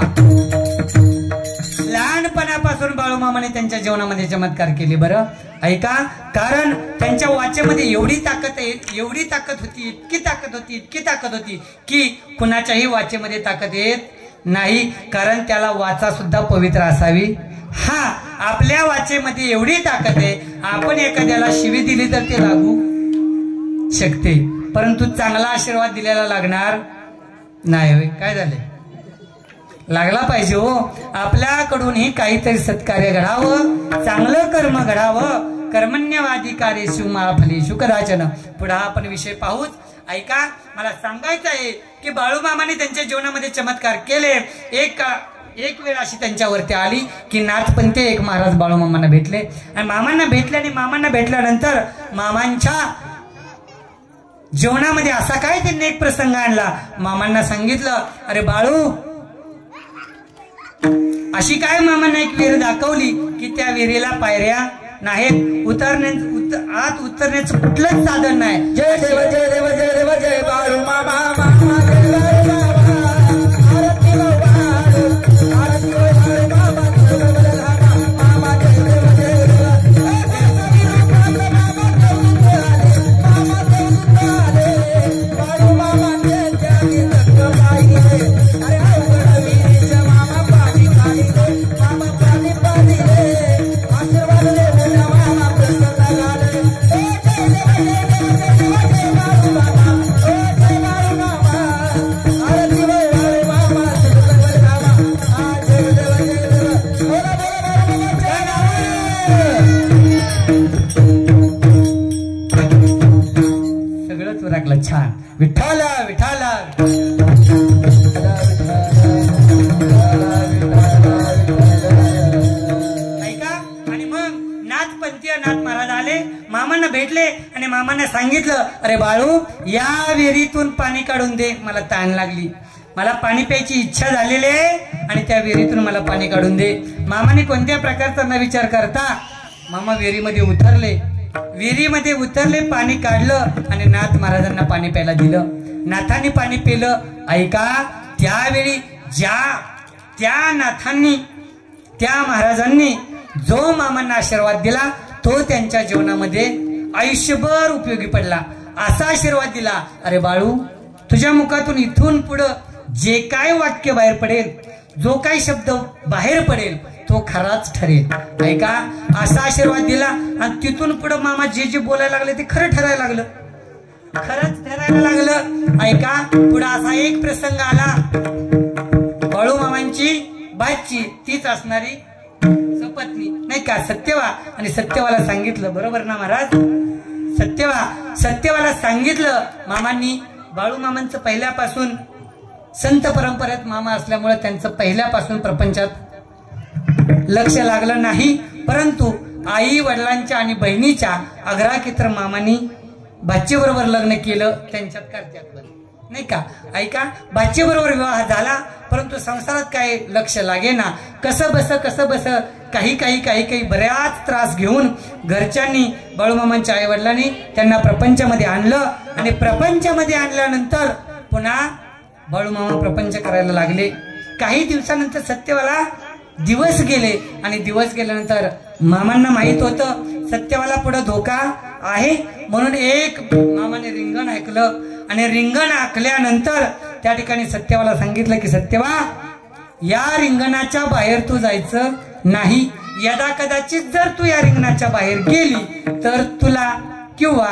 लहानपणापासून बाळूमामाने त्यांच्या जीवनामध्ये चमत्कार केले. बरं ऐका, कारण त्यांच्या वाचेमध्ये एवढी ताकद होती, इतकी ताकद होती की कुणाच्याही वाचेमध्ये ताकद येत नाही. कारण त्याला वाचा सुद्धा पवित्र असावी. हा, आपल्या वाचेमध्ये एवढी ताकद आहे, आपण एखाद्याला शिवी दिली तर ते लागू शकते, परंतु चांगला आशीर्वाद दिलेला लागणार नाही. काय झाले, लागला पाहिजे हो. आपल्याकडूनही काहीतरी सत्कार्य घडावं, चांगलं कर्म घडावं. कर्मण्यवाधिकारेषु मा फलेषु कदाचन. पुढे आपण विषय पाहूच. ऐका, मला सांगायचं आहे की बाळूमामाने त्यांच्या जीवनामध्ये चमत्कार केले. एक वेळ अशी त्यांच्यावरती आली की नाथपंथी एक महाराज बाळूमामांना भेटले, आणि मामांना भेटल्यानंतर मामांच्या जीवनामध्ये असा काय त्यांनी एक प्रसंग आणला. मामांना सांगितलं, अरे बाळू, अशी काय मामाने एक विहीर दाखवली की त्या विहिरीला पायऱ्या नाहीत, आत उतरण्याचं कुठलंच साधन नाही. जय देव जय देव जय देव जय बाळू मामा मामा जय बाळू मामा आरती बाळू आरती बाळू मामा मामा जय देव जय देव बाळू मामा जय जय सत्य अरे वीर मामा पाणी पाणी मामा पाणी पाणी आशीर्वाद दे मामा प्रसन्न झाले. सगळंच लागलं छान. विठ्ठला विठ्ठला ऐका. आणि मग नाथपंथीय नाथ महाराज आले, मामांना भेटले आणि मामांना सांगितलं, अरे बाळू या विहिरीतून पाणी काढून दे, मला तहान लागली, मला पाणी प्यायची इच्छा झालेली आहे आणि त्या विहिरीतून मला पाणी काढून दे. मामाने कोणत्या प्रकारचा न विचार करता मामा विहिरीमध्ये उतरले. विहिरीमध्ये उतरले, पाणी काढलं आणि नाथ महाराजांना पाणी प्यायला दिलं. नाथांनी पाणी पिलं. ऐका, त्यावेळी त्या नाथांनी त्या महाराजांनी जो मामांना आशीर्वाद दिला तो त्यांच्या जीवनामध्ये आयुष्यभर उपयोगी पडला. असा आशीर्वाद दिला, अरे बाळू तुझ्या मुखातून इथून पुढं जे काय वाक्य बाहेर पडेल, जो काही शब्द बाहेर पडेल तो खराच ठरेल. ऐका, असा आशीर्वाद दिला आणि तिथून पुढे मामा जे जे बोलायला लागले ते खरं ठरायला लागलं, खरंच ठरायला लागलं. ऐका, पुढे असा एक प्रसंग आला. बाळू मामांची बाची तीच असणारी सपत्नी नाही का सत्यवा, आणि सत्यवाला सांगितलं, बरोबर ना महाराज, सत्यवाला सांगितलं मामांनी. बाळू मामांचं पहिल्यापासून संत परंपरेत मामा असल्यामुळे त्यांचं पहिल्यापासून प्रपंचात लक्ष लागलं नाही, परंतु आई वडिलांच्या आणि बहिणीच्या आग्रहाखातर मामांनी बाचीबरोबर लग्न केलं. त्यांच्यात कार्त्यात नाही का. ऐका, बाचीबरोबर विवाह झाला, परंतु संसारात काय लक्ष लागेना. कसं बस काही बऱ्याच त्रास घेऊन घरच्यांनी बाळूमामांच्या आई वडिलांनी त्यांना प्रपंचामध्ये आणलं आणि प्रपंचामध्ये आणल्यानंतर पुन्हा बाळूमामा प्रपंच करायला लागले. काही दिवसानंतर सत्यवाला दिवस गेले आणि दिवस गेल्यानंतर मामांना माहित होतं सत्यवाला पुढे धोका आहे, म्हणून एक मामाने रिंगण ऐकलं आणि रिंगण ऐकल्यानंतर त्या ठिकाणी सत्यवाला सांगितलं की सत्यवा, या रिंगणाच्या बाहेर तू जायचं नाही. यदा कदाचित जर तू या रिंगणाच्या बाहेर गेली तर तुला किंवा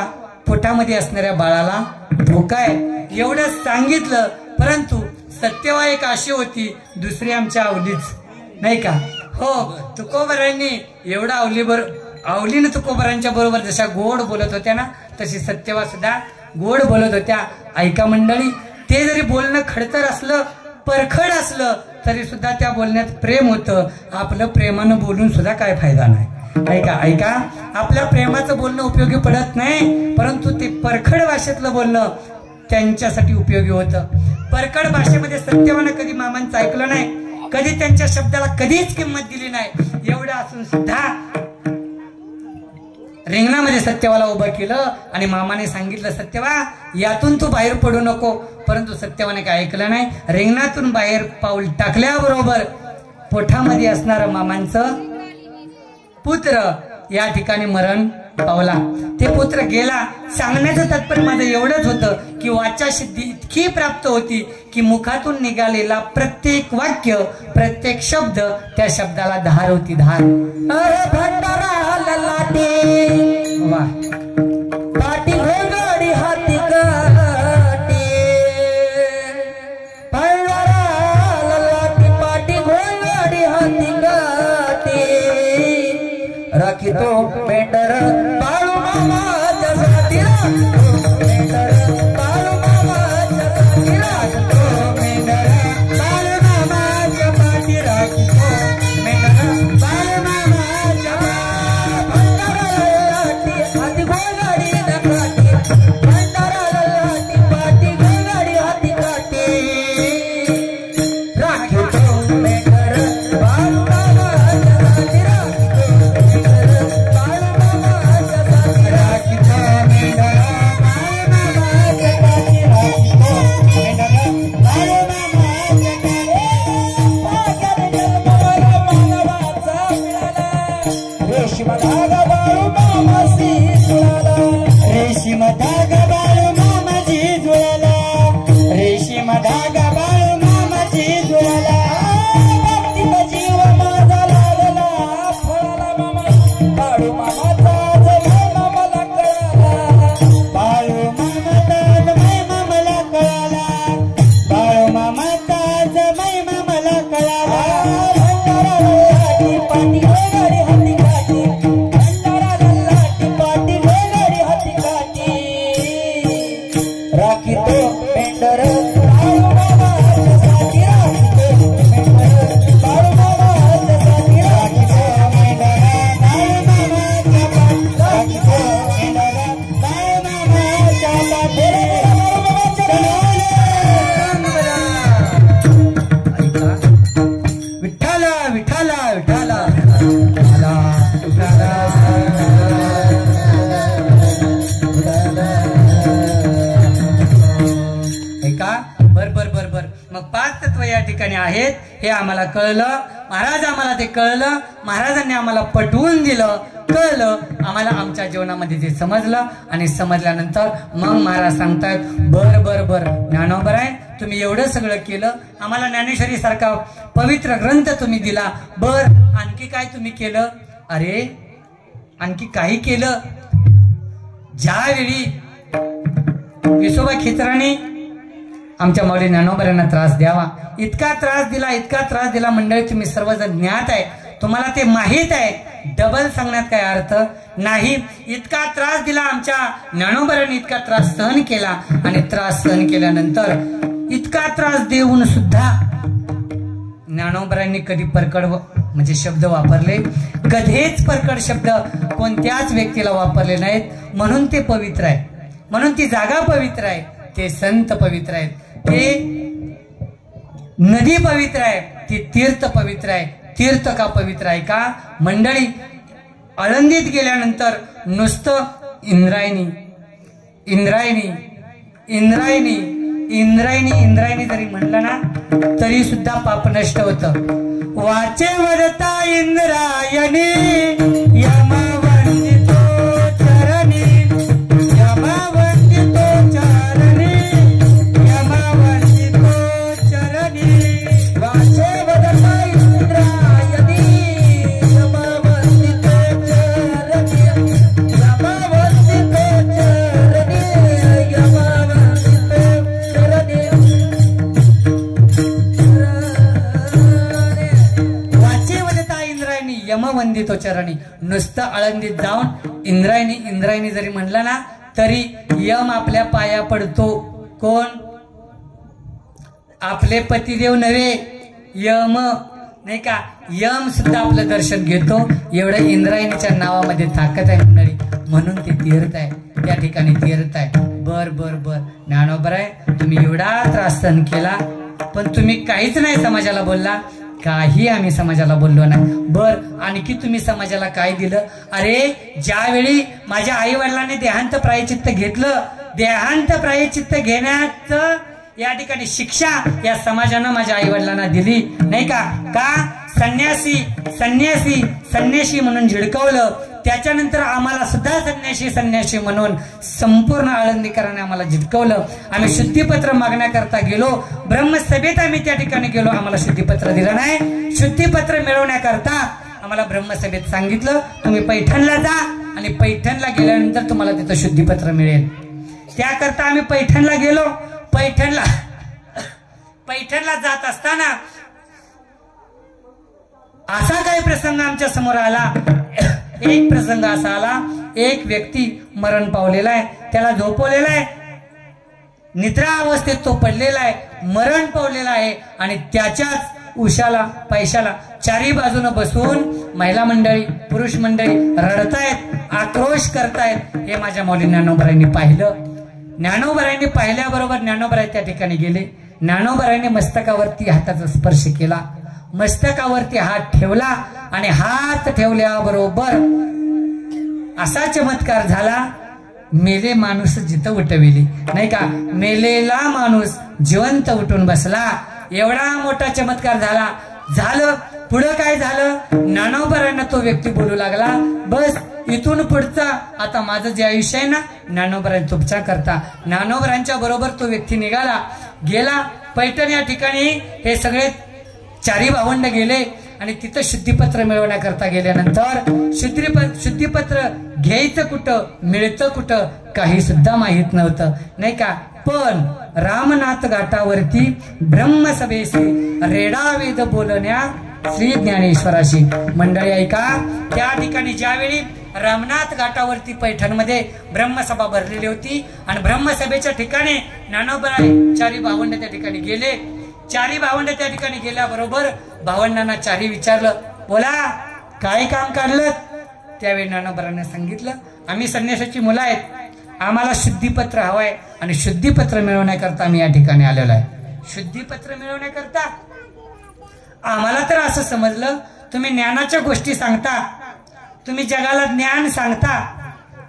पोटामध्ये असणाऱ्या बाळाला धोका आहे. एवढं सांगितलं, परंतु सत्यवा एक अशी होती, दुसरी आमच्या आवलीच नाही का. हो, तुकोबरांनी एवढा आवलीनं तुकोबरांच्या बरोबर जशा गोड बोलत होत्या ना, तशी सत्यवा सुद्धा गोड बोलत होत्या. ऐका मंडळी, ते जरी बोलणं खडतर असलं, परखड असलं, तरी सुद्धा त्या बोलण्यात प्रेम होतं. आपलं प्रेमानं बोलून सुद्धा काय फायदा नाही. ऐका, आपल्या प्रेमाचं बोलणं उपयोगी पडत नाही, परंतु ते परखड भाषेतलं बोलणं त्यांच्यासाठी उपयोगी होतं. परखड भाषेमध्ये सत्यवानं कधी मामांचं ऐकलं नाही, कधी त्यांच्या शब्दाला कधीच किंमत दिली नाही. एवढं असून सुद्धा रिंगणामध्ये सत्यवाला उभं केलं आणि मामाने सांगितलं, सत्यवा यातून तू बाहेर पडू नको. परंतु सत्यवाने काय ऐकलं नाही. रिंगणातून बाहेर पाऊल टाकल्याबरोबर पोठामध्ये असणारा मामांचं पुत्र या ठिकाणी मरण पावला. ते पुत्र गेला. सांगण्याचं तात्पर्य माझं एवढंच होतं की वाचा सिद्धी इतकी प्राप्त होती की मुखातून निघालेला प्रत्येक वाक्य, प्रत्येक शब्द, त्या शब्दाला धार होती, धार. अरे भंडारा ललाटे वा, पाटी घोंगडी हाती काटे, भंडारा ललाटे पाटी घोंगडी हाती काटे, राखी तो मेंढर बाळू मामाच्या साठी, मेंढर बाळू मामाच्या साठी, राखतो मेंढर बाळू मामाच्या पाठी, राखतो मेंढर बाळू मामाच्या भंडारा ललाटी हाती घोंगडी काटे, भंडारा ललाटी पाटी घोंगडी हाती काटे, राखतो मेंढर बाळू हे आम्हाला कळलं महाराज, आम्हाला ते कळलं. महाराजांनी आम्हाला पटवून दिलं, कळलं आम्हाला, आमच्या जीवनामध्ये ते समजलं. आणि समजल्यानंतर मग महाराज सांगतात, बर बर बर ज्ञानोबर आहे, तुम्ही एवढं सगळं केलं, आम्हाला ज्ञानेश्वरी सारखा पवित्र ग्रंथ तुम्ही दिला, बर आणखी काय तुम्ही केलं? अरे आणखी काही केलं. ज्यावेळी विसोबा खिचराने आमच्या माऊली ज्ञानोबरांना त्रास द्यावा, इतका त्रास दिला मंडळी, तुम्ही सर्वजण ज्ञात आहे, तुम्हाला ते माहीत आहे. डबल सांगण्यात काय अर्थ नाही. इतका त्रास दिला आमच्या ज्ञानोबरांनी, इतका त्रास सहन केला. आणि त्रास सहन केल्यानंतर इतका त्रास देऊन सुद्धा ज्ञानोबरांनी कधी परकड म्हणजे शब्द वापरले, कधीच परकड शब्द कोणत्याच व्यक्तीला वापरले नाहीत. म्हणून ते पवित्र आहे, म्हणून ती जागा पवित्र आहे, ते संत पवित्र आहेत, ते नदी पवित्र आहे, ती तीर्थ पवित्र आहे. तीर्थ का पवित्र आहे का मंडळी? आळंदीत गेल्यानंतर नुसतं इंद्रायणी इंद्रायणी इंद्रायणी इंद्रायणी इंद्रायणी जरी म्हणलं ना तरी सुद्धा पाप नष्ट होतं. वाचे वदता इंद्रायणी यमवंदितो चरणी, यमवंदितो चरणी, यमवंदितो चरणी. वाचे वदता इंद्रायणी यमवंदितो चरणी, यमवंदितो चरणी, यमवंदितो चरणी. वाचे वदता इंद्रायणी यमवंदितो चरणी. नुसतं आळंदीत जाऊन इंद्रायणी इंद्रायणी जरी म्हणलं ना तरी यम आपल्या पाया पडतो. कोण? आपले पतिदेव नव्हे, यम नाही का, यम सुद्धा आपलं दर्शन घेतो. एवढं इंद्रायणीच्या नावामध्ये ताकद आहे मंडळी, म्हणून ते तीर्थ आहे, त्या ठिकाणी तीर्थ आहे. बर बर बर ज्ञानोबर आहे, तुम्ही एवढा त्रास सहन केला पण तुम्ही काहीच नाही समाजाला बोलला, काही आम्ही समाजाला बोललो नाही. बर आणखी तुम्ही समाजाला काय दिलं? अरे ज्यावेळी माझ्या आई वडिलांनी देहांत प्रायचित्त घेतलं, देहांत प्रायचित्त घेण्याचं या ठिकाणी शिक्षा या समाजानं माझ्या आई वडिलांना दिली नाही का? का संन्यासी संन्यासी संन्यासी म्हणून झिडकवलं. त्याच्यानंतर आम्हाला सुद्धा संन्यासी संन्यासी म्हणून संपूर्ण आळंदीकरांनी आम्हाला झिडकवलं. आम्ही शुद्धीपत्र मागण्याकरता गेलो, ब्रह्मसभेत आम्ही त्या ठिकाणी गेलो, आम्हाला शुद्धीपत्र दिलं नाही. शुद्धीपत्र मिळवण्याकरता आम्हाला ब्रह्मसभेत सांगितलं तुम्ही पैठणला जा आणि पैठणला गेल्यानंतर तुम्हाला तिथं शुद्धीपत्र मिळेल. त्याकरता आम्ही पैठणला गेलो. पैठणला जात असताना असा काही प्रसंग आमच्या समोर आला. एक प्रसंग असा आला, एक व्यक्ती मरण पावलेला आहे, त्याला झोपवलेला आहे, निद्रा अवस्थेत तो पडलेला आहे, मरण पावलेला आहे. आणि त्याच्याच उशाला पैशाला चारी बाजूने बसून महिला मंडळी पुरुष मंडळी रडतायत, आक्रोश करतायत. हे माझ्या माऊली ज्ञानोबरांनी पाहिलं. ज्ञानोबरांनी पाहिल्याबरोबर ज्ञानोबराय त्या ठिकाणी गेले. ज्ञानोबरांनी मस्तकावरती हाताचा स्पर्श केला, मस्तकावरती हात ठेवला आणि हात ठेवल्याबरोबर असा चमत्कार झाला, मेले माणूस जिथं उठविली नाही का, मेलेला माणूस जिवंत उठून बसला. एवढा मोठा चमत्कार झाला. झालं पुढं काय झालं? ज्ञानोबरांना तो व्यक्ती बोलू लागला, बस इथून पुढचा आता माझं जे आयुष्य आहे ना ज्ञानोबरांचा तुमच्या करता. ज्ञानोबरांच्या बरोबर तो व्यक्ती निघाला, गेला पैठण या ठिकाणी. हे सगळे चारी भावंड गेले आणि तिथं शुद्धीपत्र मिळवण्याकरता गेल्यानंतर शुद्धीपत्र घ्यायचं कुठं, मिळतं कुठं, काही सुद्धा माहित नव्हतं नाही का. पण रामनाथ घाटावरती ब्रह्मसभेशी रेडावेद बोलण्या श्री ज्ञानेश्वराशी मंडळी ऐका. त्या ठिकाणी ज्यावेळी रामनाथ घाटावरती पैठणमध्ये ब्रह्मसभा भरलेली होती आणि ब्रह्मसभेच्या ठिकाणी ज्ञानोबराय चारी भावंड त्या ठिकाणी गेले. चारी भावंड त्या ठिकाणी गेल्याबरोबर भावंडांना चारी विचारलं, बोला काय काम काढलं? त्यावेळी ज्ञानोबरांनी सांगितलं, आम्ही संन्यासाची मुलं आहेत, आम्हाला शुद्धीपत्र हवंय आणि शुद्धीपत्र मिळवण्याकरता आम्ही या ठिकाणी आलेलो आहे. शुद्धीपत्र मिळवण्याकरता आम्हाला तर असं समजलं तुम्ही ज्ञानाच्या गोष्टी सांगता, तुम्ही जगाला ज्ञान सांगता,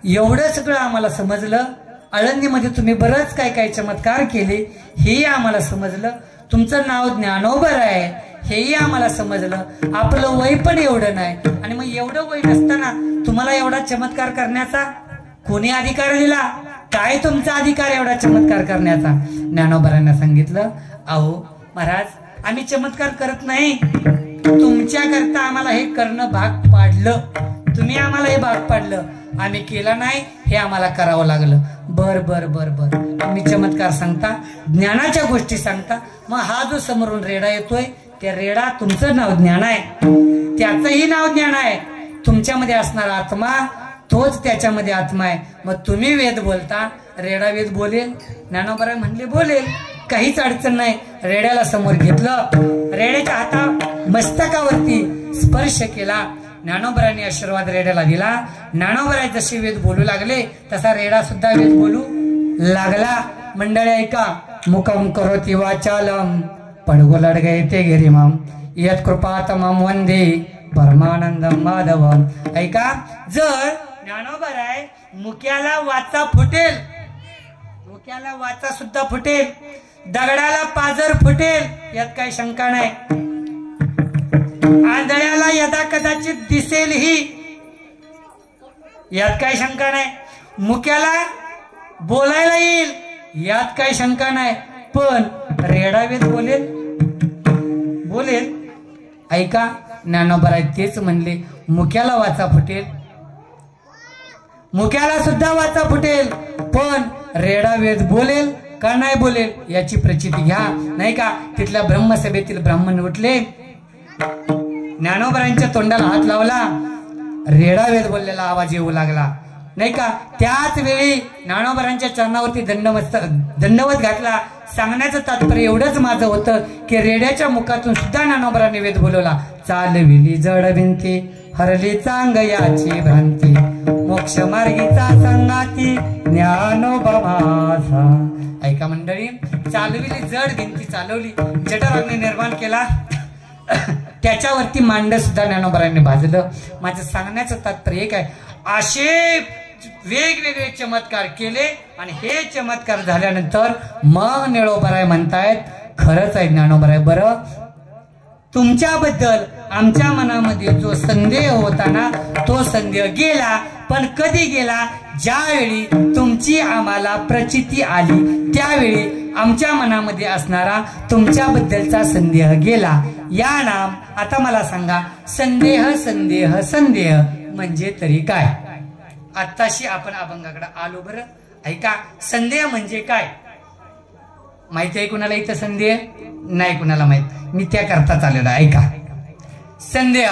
एवढं सगळं आम्हाला समजलं. आळंदीमध्ये तुम्ही बरंच काय काय चमत्कार केले हे आम्हाला समजलं. तुमचं नाव ज्ञानोबर आहे हेही आम्हाला समजलं. आपलं वय पण एवढं नाही, आणि मग एवढं वय नसताना तुम्हाला एवढा चमत्कार करण्याचा कोणी अधिकार दिला? काय तुमचा अधिकार एवढा चमत्कार करण्याचा? ज्ञानोबांना सांगितलं, अहो महाराज, आम्ही चमत्कार करत नाही, तुमच्या करता आम्हाला हे करणं भाग पाडलं, तुम्ही आम्हाला हे भाग पाडलं, आम्ही केलं नाही, हे आम्हाला करावं लागलं. बर बर बर बर, तुम्ही चमत्कार सांगता, ज्ञानाच्या गोष्टी सांगता, मग हा जो समोरून रेडा येतोय, त्या रेडा तुमचं नाव ज्ञान आहे, त्याचंही नाव ज्ञान आहे. तुमच्यामध्ये असणारा आत्मा तोच त्याच्यामध्ये आत्मा आहे. मग तुम्ही वेद बोलता, रेडा वेद बोलेल? ज्ञानोबा म्हणले बोलेल, काहीच अडचण नाही. रेड्याला समोर घेतलं, रेड्याच्या हाता मस्तकावरती स्पर्श केला, ज्ञानोबरांनी आशीर्वाद रेड्याला दिला. ज्ञानोबराय जसे वेद बोलू लागले तसा रेडा सुद्धा वेद बोलू लागला. मंडळी ऐका, मुखम करोति वाचालम पडगोलड गये ते गिरिमम यत कृपातमम वंदे परमानंदम माधवम. ऐका, जर ज्ञानोबराय मुक्याला वाचा फुटेल, मुक्याला वाचा सुद्धा फुटेल, दगडाला पाजर फुटेल, यात काही शंका नाही. आंधळ्याला यदा कदाचित दिसेलही, यात काही शंका नाही. मुक्याला बोलायला येईल, यात काही शंका नाही. पण रेडावेद बोलेल, बोलेल. ऐका, ज्ञानोबराय तेच म्हणले, मुक्याला वाचा फुटेल, मुक्याला सुद्धा वाचा फुटेल, पण रेडावेद बोलेल का नाही बोलेल याची प्रचिती घ्या. नाही का, तिथल्या ब्रह्मसभेतील ब्राह्मण उठले, ज्ञानोबरांच्या तोंडाला हात लावला, रेडावेद बोललेला आवाज येऊ लागला. नाही का, त्याच वेळी ज्ञानोबरांच्या चरणावरती दंडवत घातला. सांगण्याचं तात्पर्य एवढंच माझं होतं की रेड्याच्या मुखातून सुद्धा ज्ञानोबरांनी वेद बोलवला. चालविली जड भिंती, हरली चांग याची भ्रांती, मोक्ष मार्गीचा संगाती ज्ञानोबा माझा. ऐका मंडळी, चालविली जड भिंती, चालवली, जठराग्नी निर्माण केला, त्याच्यावरती मांड सुद्धा ज्ञानोबरांनी भाजलं. माझं सांगण्याचं तात्पर्य एक आहे, असे वेगवेगळे चमत्कार केले, आणि हे चमत्कार झाल्यानंतर मग ज्ञानोबराय म्हणतायत, खरंच आहे ज्ञानोबराय, बरं तुमच्याबद्दल आमच्या मनामध्ये जो संदेह होता ना, तो संदेह गेला. पण कधी गेला? ज्यावेळी तुमची आम्हाला प्रचिती आली, त्यावेळी आमच्या मनामध्ये असणारा तुमच्याबद्दलचा संदेह गेला. या नाम आता मला सांगा, संदेह संदेह संदेह म्हणजे तरी काय? आत्ताशी आपण अभंगाकडे आलो. बरं ऐका, संदेह म्हणजे काय माहिती आहे कुणाला? इथं संदेह नाही कुणाला माहित, मी त्या करता चाललेला. ऐका, संदेह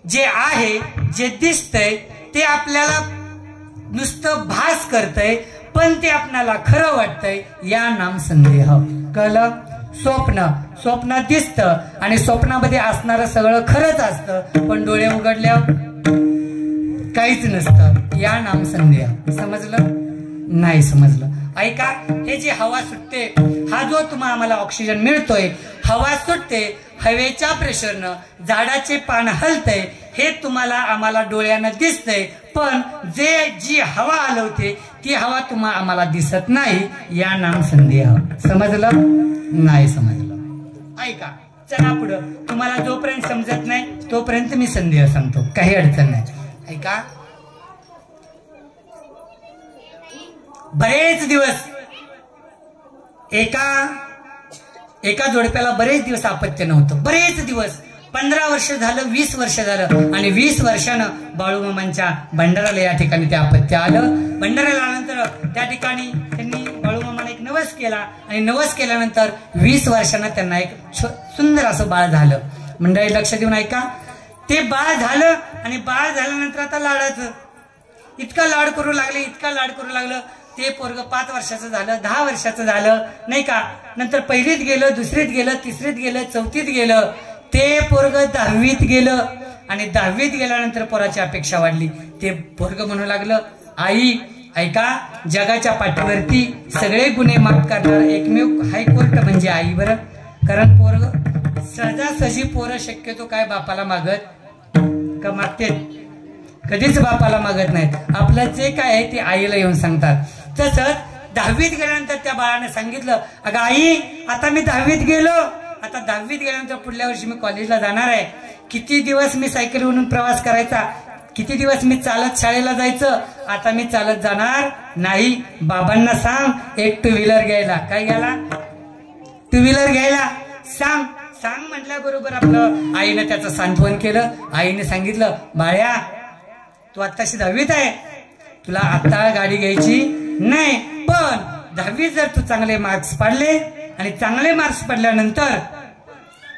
जे आहे, जे दिसतंय ते आपल्याला नुसतं भास करतंय, पण ते आपल्याला खरं वाटतंय, या नाम संदेह. कळलं? स्वप्न, स्वप्नात दिसतं आणि स्वप्नामध्ये असणारं सगळं खरंच असतं, पण डोळे उघडल्यावर काहीच नसतं, या नाम संदेह. समजलं? नाही समजलं. ऐका, हे जे हवा सुटते, हा जो तुम्हाला आम्हाला ऑक्सिजन मिळतोय, हवा सुटते, हवेच्या प्रेशरनं झाडाचे पान हलतंय, हे तुम्हाला आम्हाला डोळ्यानं दिसतंय, पण जी हवा हलवते ती हवा तुम्हाला आम्हाला दिसत नाही, या नाम संदेह. समजलं? नाही समजलं. ऐका, चला पुढं. तुम्हाला जोपर्यंत समजत नाही तोपर्यंत मी संदेह सांगतो, काही अडचण नाही. ऐका, बरेच दिवस एका जोडप्याला बरेच दिवस अपत्य नव्हतं. बरेच दिवस, 15 वर्ष झालं, 20 वर्ष झालं, आणि 20 वर्षानं बाळूमामांच्या भंडाराला या ठिकाणी ते अपत्य आलं. भंडाराला आल्यानंतर त्या ठिकाणी त्यांनी बाळूमामाला एक नवस केला, आणि नवस केल्यानंतर 20 वर्षांना त्यांना एक सुंदर असं बाळ झालं. मंडळी लक्ष देऊन ऐका, ते बाळ झालं, आणि बाळ झाल्यानंतर आता लाडाचं इतका लाड करू लागले, इतका लाड करू लागलं, ते पोरग 5 वर्षाचं झालं, 10 वर्षाचं झालं, नाही का. नंतर पहिलीत गेलं, दुसरीत गेलं, तिसरीत गेलं, चौथीत गेलं, ते पोरग 10वीत गेलं, आणि 10वीत गेल्यानंतर पोराची अपेक्षा वाढली. ते पोरग म्हणू लागलं, आई ऐका, जगाच्या पाठीवरती सगळे गुन्हे माफ करणार एकमेव हायकोर्ट म्हणजे आई. बरं, कारण पोरग सहजासहजी पोरं शक्यतो काय बापाला मागत का मागते? कधीच बापाला मागत नाहीत. आपलं जे काय आहे ते आईला येऊन सांगतात. तसंच 10वीत गेल्यानंतर त्या बाळाने सांगितलं, अगं आई, आता मी 10वीत गेलो, आता 10वीत गेल्यानंतर पुढल्या वर्षी मी कॉलेजला जाणार आहे. किती दिवस मी सायकलवरून प्रवास करायचा, किती दिवस मी चालत शाळेला जायचं. आता मी चालत जाणार नाही. बाबांना सांग एक 2 व्हीलर घ्यायला. काय घ्यायला? 2 व्हीलर घ्यायला सांग. सांग म्हटल्याबरोबर आपलं आईनं त्याचं सांत्वन केलं. आईने सांगितलं, बाळ्या तू आत्ताशी 10वीत आहे, तुला आता गाडी घ्यायची नाही, पण 10वीत जर तू चांगले मार्क्स पाडले आणि चांगले मार्क्स पडल्यानंतर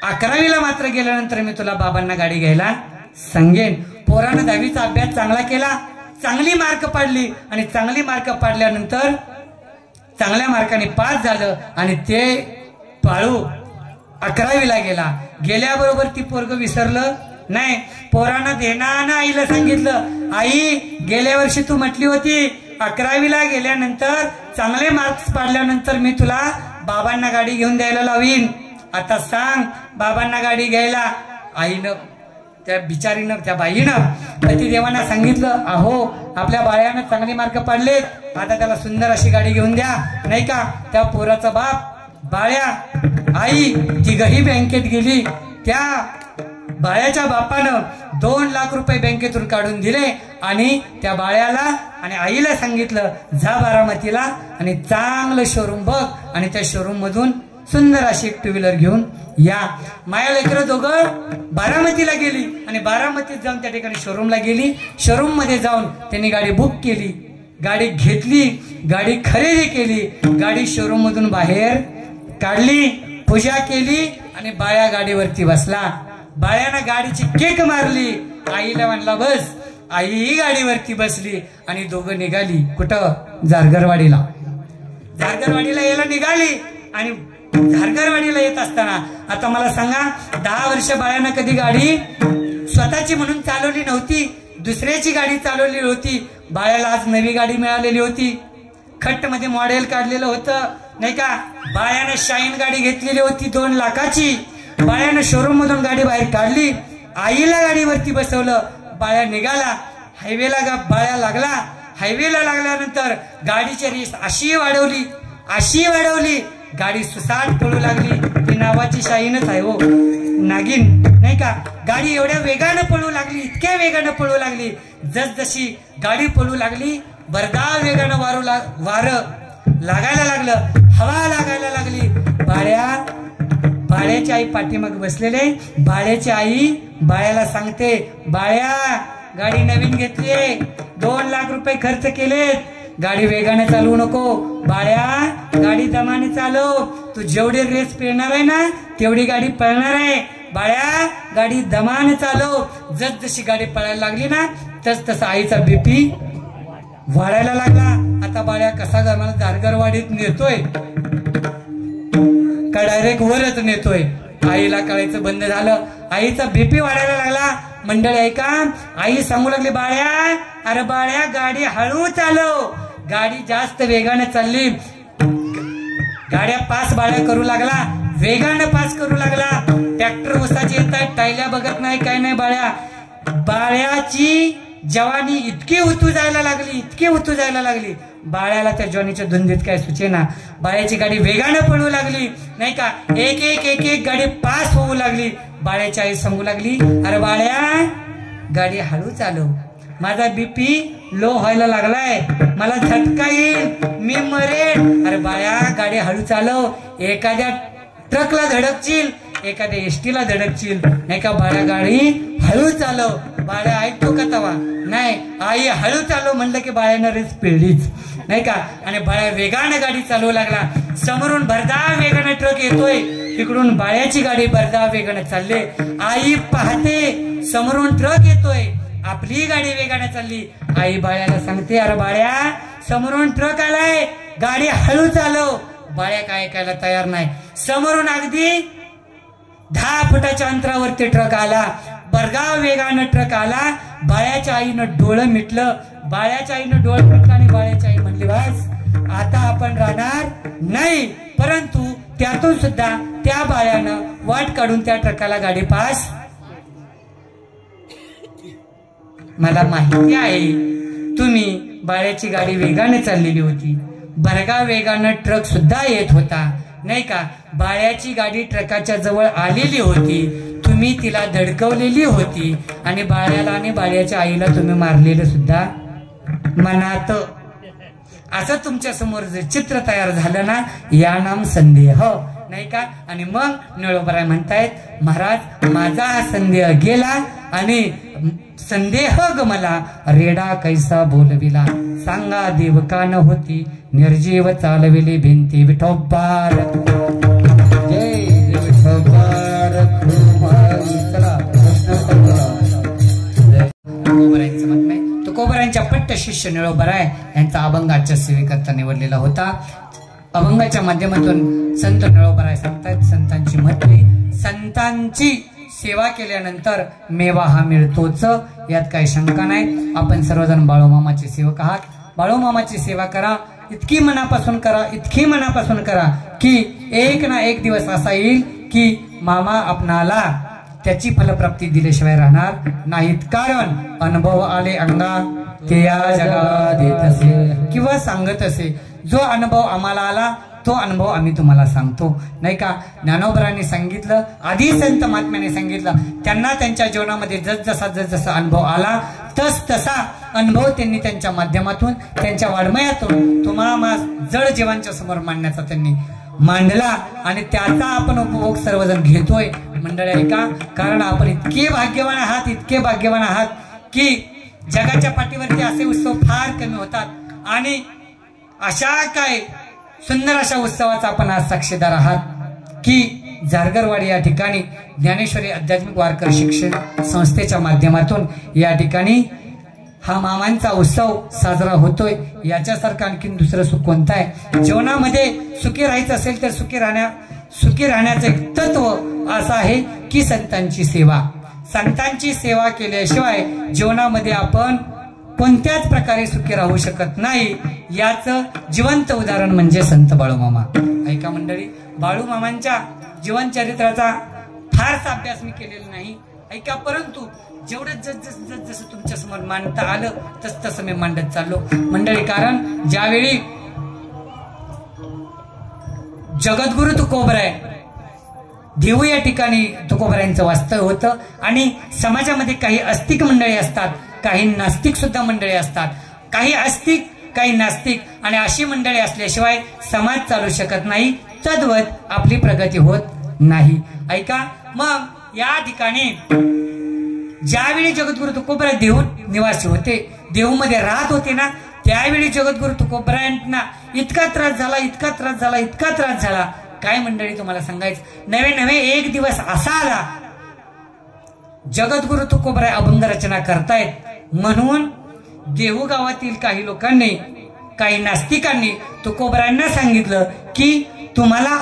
11वीला मात्र गेल्यानंतर मी तुला बाबांना गाडी घ्यायला सांगेन. पोरानं 10वीचा अभ्यास चांगला केला, चांगली मार्क पाडली आणि चांगली मार्क पाडल्यानंतर चांगल्या मार्काने पास झालं आणि ते पाळू 11वीला गेला. गेल्याबरोबर ती पोरग विसरलं नाही. पोरानं देणानं आईला सांगितलं, आई गेल्या वर्षी तू म्हटली होती 11वीला गेल्यानंतर चांगले मार्क्स पाडल्यानंतर मी तुला बाबांना गाडी घेऊन द्यायला लावीन. आता सांग बाबांना गाडी घ्यायला. आईनं त्या बिचारीनं त्या बाईनं पतिदेवांना सांगितलं, अहो आपल्या बाळ्यानं चांगले मार्क पाडलेत, आता त्याला सुंदर अशी गाडी घेऊन द्या, नाही का. त्या पोराचा बाप बाळ्या आई तिघही बँकेत गेली. त्या बाळ्याच्या बापानं 2 लाख रुपये बँकेतून काढून दिले आणि त्या बाळ्याला आणि आईला सांगितलं, जा बारामतीला आणि चांगलं शोरूम बघ आणि त्या शोरूम मधून सुंदर अशी एक 2 व्हीलर घेऊन या. माया लेकरं दोघं बारामतीला गेली आणि बारामतीत जाऊन त्या ठिकाणी शोरूमला गेली. शोरूम मध्ये जाऊन त्यांनी गाडी बुक केली, गाडी घेतली, गाडी खरेदी केली, गाडी शोरूम मधून बाहेर काढली, पूजा केली आणि बाळ्या गाडीवरती बसला. बाळ्यानं गाडीची केक मारली. आईला म्हणला बस. आई गाडीवरती बसली आणि दोघं निघाली. कुठं? जारगरवाडीला. जारगरवाडीला यायला निघाली आणि जारगरवाडीला येत असताना आता मला सांगा 10 वर्ष बाळ्यानं कधी गाडी स्वतःची म्हणून चालवली नव्हती, दुसऱ्याची गाडी चालवली होती. बाळ्याला आज नवी गाडी मिळालेली होती, खट्ट मध्ये मॉडेल काढलेलं होतं, नाही का. बाळ्यानं शाईन गाडी घेतलेली होती 2 लाखाची. बाळ्यानं शोरूम मधून गाडी बाहेर काढली, आईला गाडीवरती बसवलं, बाळ्या निघाला. हायवेला बाळ्या लागला. हायवेला लागल्यानंतर गाडीची रेस अशी वाढवली, अशी वाढवली, गाडी सुसाट पळू लागली. ती नावाची शाईनच आहे हो, नागिन, नाही का. गाडी एवढ्या वेगानं पळू लागली, इतक्या वेगानं पळू लागली, जसजशी गाडी पळू लागली भरधाव वेगानं वार लागायला लागलं, हवा लागायला लागली. बाळ्याची आई पाठीमाग बसलेले. बाळ्याची आई बाळ्याला सांगते, बाळ्या गाडी नवीन घेतलीये, 2 लाख रुपये खर्च केलेत, गाडी वेगाने चालवू नको. बाळ्या गाडी दमाने चालव, तू जेवढी रेस पेरणार आहे ना तेवढी गाडी पळणार आहे. बाळ्या गाडी दमाने चालव. जसजशी गाडी पळायला लागली ना तस तसा आईचा बीपी वाढायला लागला. आता बाळ्या कसा मला जारगरवाडीत नेतोय का डायरेक्ट वरच नेतोय? आईला कळायचं बंद झालं. आईचा बीपी वाढायला लागला. मंडळी ऐका, आई सांगू लागली, बाळ्या अरे बाळ्या गाडी हळू चालव. गाडी जास्त वेगाने चालली. गाड्या पास बाळ्या करू लागला, वेगाने पास करू लागला. ट्रॅक्टर उसाचे येत आहेत, टायल्या बघत नाही, काय नाही. बाळ्याची जवानी इतकी उतू जायला लागली, इतकी उतू जायला लागली. बाळ्याला त्या जवानीच्या धुंदीत काय सुचेना. बाळ्याची गाडी वेगानं पळू लागली, नाही का. एक एक एक एक गाडी पास होऊ लागली. बाळ्याची आई सांगू लागली, अरे बाळ्या गाडी हळू चालव, माझा बीपी लो व्हायला लागलाय, मला झटका येईल, मी मरेन. अरे बाळ्या गाडी हळू चालव, एखाद्या ट्रकला धडकशील, एखाद्या एसटीला धडकशील, नाही का. बाळ्या गाडी हळू चालव. बाळ्या ऐकतो का तवा? नाही. आई हळू चालव म्हणलं की बाळ्यानं रेस पिळलीच, नाही का. आणि बाळ्या वेगाने गाडी चालवू लागला. समोरून भरधाव वेगाने ट्रक येतोय, तिकडून बाळ्याची गाडी भरधाव वेगाने चालले. आई पाहते समोरून ट्रक येतोय, आपली गाडी वेगाने चालली. आई बाळ्याला सांगते, अरे बाळ्या समोरून ट्रक आलाय, गाडी हळू चालव. बाळ्या काय ऐकायला तयार नाही. समोरून अगदी 10 फुटाच्या अंतरावरती ट्रक आला, भरधाव वेगानं ट्रक आला. बाळ्याच्या आईनं डोळं मिटलं. बाळ्याच्या आईनं डोळं मिटलं आणि बाळ्याची आई म्हणली, बस आता आपण राहणार नाही. परंतु त्यातून सुद्धा त्या बाळ्यानं वाट काढून त्या ट्रकाला गाडी पास. मला माहिती आहे तुम्ही बाळ्याची गाडी वेगाने चाललेली होती, भरधाव वेगानं ट्रक सुद्धा येत होता, नाही का. बाळ्याची गाडी ट्रकाच्या जवळ आलेली होती, तुम्ही तिला धडकवलेली होती आणि बाळ्याला आणि बाळ्याच्या आईला तुम्ही मारलेलं सुद्धा मनात. असं तुमच्या समोर जे चित्र तयार झालं ना, या नाम संदेह, नाही का. आणि मग निळोबराय म्हणतायत, महाराज माझा हा संदेह गेला आणि संदेह गमला, रेडा कैसा बोलविला, सांगा देवकान होती, निर्जीव चालविले भिंती विठोबार. जय विठोबार. तुकोबरायांचं मत नाही. तुकोबरायांच्या पट्ट शिष्य निळोबराय यांचा अभंगाच्या सेवेकरता निवडलेला होता. अभंगाच्या माध्यमातून संत निळोबराय सांगतात, संतांची महत्त्वे, संतांची सेवा केल्यानंतर मेवा हा मिळतोच, यात काही शंका नाही. आपण सर्वजण बाळूमामाचे सेवक आहात. बाळूमामाची सेवा करा, इतकी मनापासून करा, इतकी मनापासून करा की एक ना एक दिवस असा येईल की मामा आपणाला त्याची फलप्राप्ती दिल्याशिवाय राहणार नाहीत. कारण अनुभव आले अंगा ते या जगा देत असे किंवा सांगत असे. जो अनुभव आम्हाला आला तो अनुभव आम्ही तुम्हाला सांगतो, नाही का. ज्ञानोबरांनी सांगितलं, आधी संत महात्म्याने सांगितलं, त्यांना त्यांच्या जीवनामध्ये जसजसा अनुभव आला तसा अनुभव त्यांनी त्यांच्या माध्यमातून, त्यांच्या वाड्मयातून तुम्हाला जड जीवांच्या समोर मांडण्याचा त्यांनी मांडला आणि त्याचा आपण उपभोग सर्वजण घेतोय. मंडळी ऐका, कारण आपण इतके भाग्यवान आहात, इतके भाग्यवान आहात की जगाच्या पाठीवरती असे उत्सव फार कमी होतात आणि अशा काय सुंदर अशा उत्सवाचा आपण आज साक्षीदार आहात की जारगरवाडी या ठिकाणी ज्ञानेश्वरी आध्यात्मिक वारकर शिक्षण संस्थेच्या माध्यमातून या ठिकाणी हा मामांचा उत्सव साजरा होतोय. याच्यासारखं आणखीन दुसरं सुख कोणतं आहे. जीवनामध्ये सुखी राहायचं असेल तर सुखी राहण्याचं एक तत्व असं आहे की संतांची सेवा. संतांची सेवा केल्याशिवाय जीवनामध्ये आपण कोणत्याच प्रकारे सुखी राहू शकत नाही. याचं जिवंत उदाहरण म्हणजे संत बाळूमामा. ऐका मंडळी, बाळूमामांच्या जीवन चरित्राचा फारसा अभ्यास मी केलेला नाही, ऐका, परंतु जेवढं जसं तुमच्या समोर मांडता आलं तसं मी मांडत चाललो मंडळी. कारण ज्यावेळी जगद्गुरु तुकोबराय देऊ या ठिकाणी तुकोबरायांचं वास्तव्य होतं आणि समाजामध्ये काही आस्तिक मंडळी असतात, काही नास्तिक सुद्धा मंडळी असतात, काही आस्तिक काही नास्तिक, आणि अशी मंडळी असल्याशिवाय समाज चालू शकत नाही, तद्वत आपली प्रगती होत नाही. ऐका, मग या ठिकाणी ज्यावेळी जगद्गुरु तुकोबराय देहू निवासी होते, देहूमध्ये राहत होते ना, त्यावेळी जगद्गुरु तुकोबरायांना इतका त्रास झाला. काय मंडळी तुम्हाला सांगायचं, नवे एक दिवस असा आला, जगद्गुरु तुकोबराय अभंग रचना करतायत म्हणून देहू गावातील काही लोकांनी, काही नास्तिकांनी तुकोबरायांना सांगितलं की तुम्हाला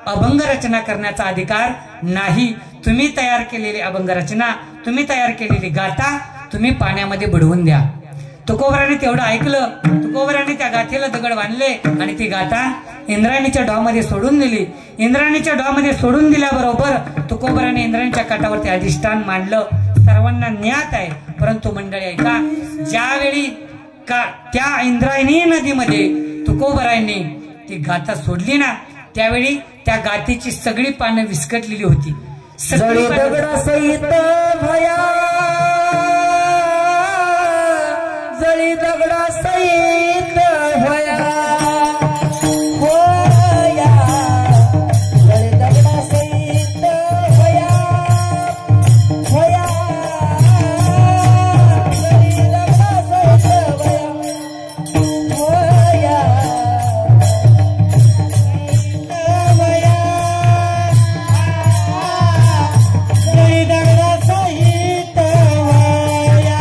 अभंग रचना करण्याचा अधिकार नाही. तुम्ही तयार केलेली अभंग रचना, तुम्ही तयार केलेली गाथा तुम्ही पाण्यामध्ये बुडवून द्या. तुकोबराने तेवढं ऐकलं. तुकोबराने त्या गाथेला दगड बांधले आणि ती गाथा इंद्रायणीच्या डॉमध्ये सोडून दिली. इंद्रायणीच्या डॉमध्ये सोडून दिल्याबरोबर तुकोबराने इंद्रायणीच्या काठावरती अधिष्ठान मांडलं. सर्वांना ज्ञात आहे, परंतु मंडळी ऐका, ज्यावेळी त्या इंद्रायणी नदीमध्ये तुकोबरायांनी ती गाथा सोडली ना, त्यावेळी त्या गाथेची सगळी पानं विस्कटलेली होती. जळी दगडा सहित भया, जळी दगडा सहित भया, होया जळी दगडा सहित भया, होया जळी दगडा सहित भया, होया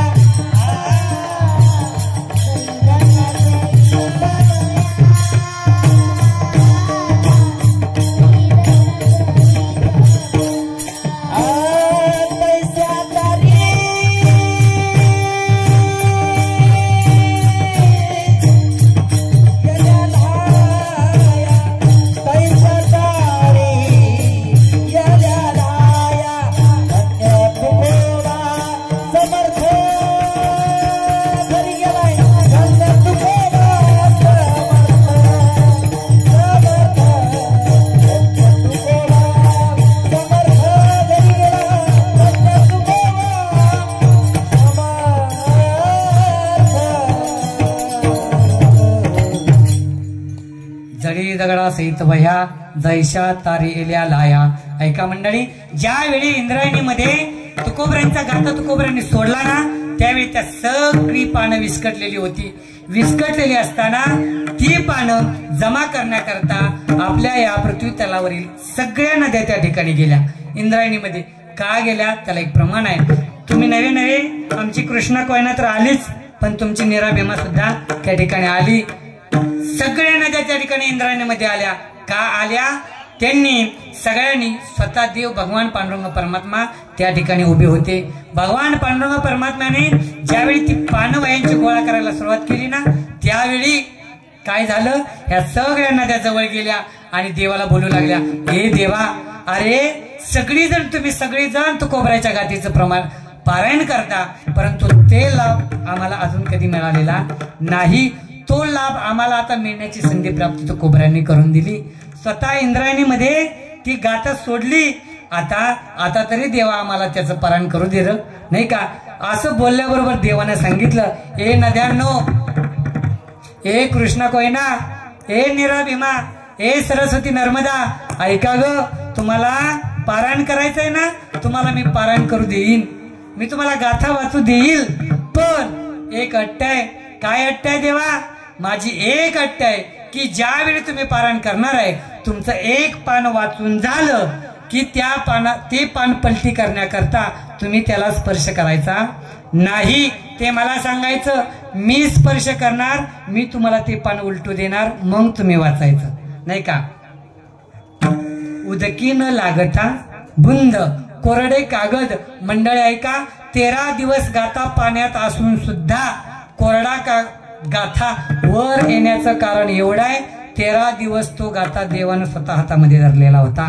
दगडा सहित वह्या जैशा तारी एल्या लाया. ऐका मंडळी, ज्यावेळी इंद्रायणीमध्ये तुकोबऱ्यांचा गाथा तुकोबऱ्यांनी सोडला ना, त्यावेळी त्या सगळी पानं विस्कटलेली होती. विस्कटलेली असताना ती पानं जमा करण्याकरता आपल्या या पृथ्वी तलावरील सगळ्या नद्या त्या ठिकाणी गेल्या. इंद्रायणीमध्ये का गेल्या त्याला एक प्रमाण आहे. तुम्ही नवे नवे आमची कृष्णा कोयना तर आलीच, पण तुमची नीरा भीमा सुद्धा त्या ठिकाणी आली. सगळ्या नद्या त्या ठिकाणी इंद्रायणीमध्ये आल्या. का आल्या? त्यांनी सगळ्यांनी स्वतः देव भगवान पांडुरंग परमात्मा त्या ठिकाणी उभे होते. भगवान पांडुरंग परमात्म्याने ज्यावेळी ती पानं वयांची गोळा करायला सुरुवात केली ना, त्यावेळी काय झालं, ह्या सगळ्या नद्या जवळ गेल्या आणि देवाला बोलू लागल्या, हे देवा, अरे तुम्ही सगळेजण तुकोबऱ्याच्या गाथेचं प्रमाण पारायण करता, परंतु ते लाभ आम्हाला अजून कधी मिळालेला नाही. तो लाभ आम्हाला आता मिळण्याची संधी प्राप्त तुकोबऱ्यांनी करून दिली. स्वतः इंद्रायणीमध्ये ती गाथा सोडली. आता तरी देवा आम्हाला त्याचं पारायण करू दिलं नाही का. असं बोलल्याबरोबर देवाने सांगितलं, ए नद्यांनो, ए कृष्णा कोयना, ए नीरा भीमा, ए सरस्वती नर्मदा, ऐका ग, तुम्हाला पारायण करायचंय ना, तुम्हाला मी पारायण करू देईन, मी तुम्हाला गाथा वाचू देईल. पण एक अट्ट आहे. काय अट्ट आहे देवा? माझी एक अट्ट आहे की ज्यावेळी तुम्ही पारायण करणार आहे, तुमचं एक पान वाचून झालं की ते पान पलटी करण्याकरता तुम्ही त्याला स्पर्श करायचा नाही. ते मला सांगायचं, मी स्पर्श करणार, मी तुम्हाला ते पान उलटू देणार, मग तुम्ही वाचायचं नाही का. उदकी न लागता बुंद कोरडे कागद. मंडळी ऐका, 13 दिवस गाथा पाण्यात असून सुद्धा कोरडा गाथा वर येण्याचं कारण एवढं आहे, 13 दिवस तो गाथा देवानं स्वतः हातामध्ये धरलेला होता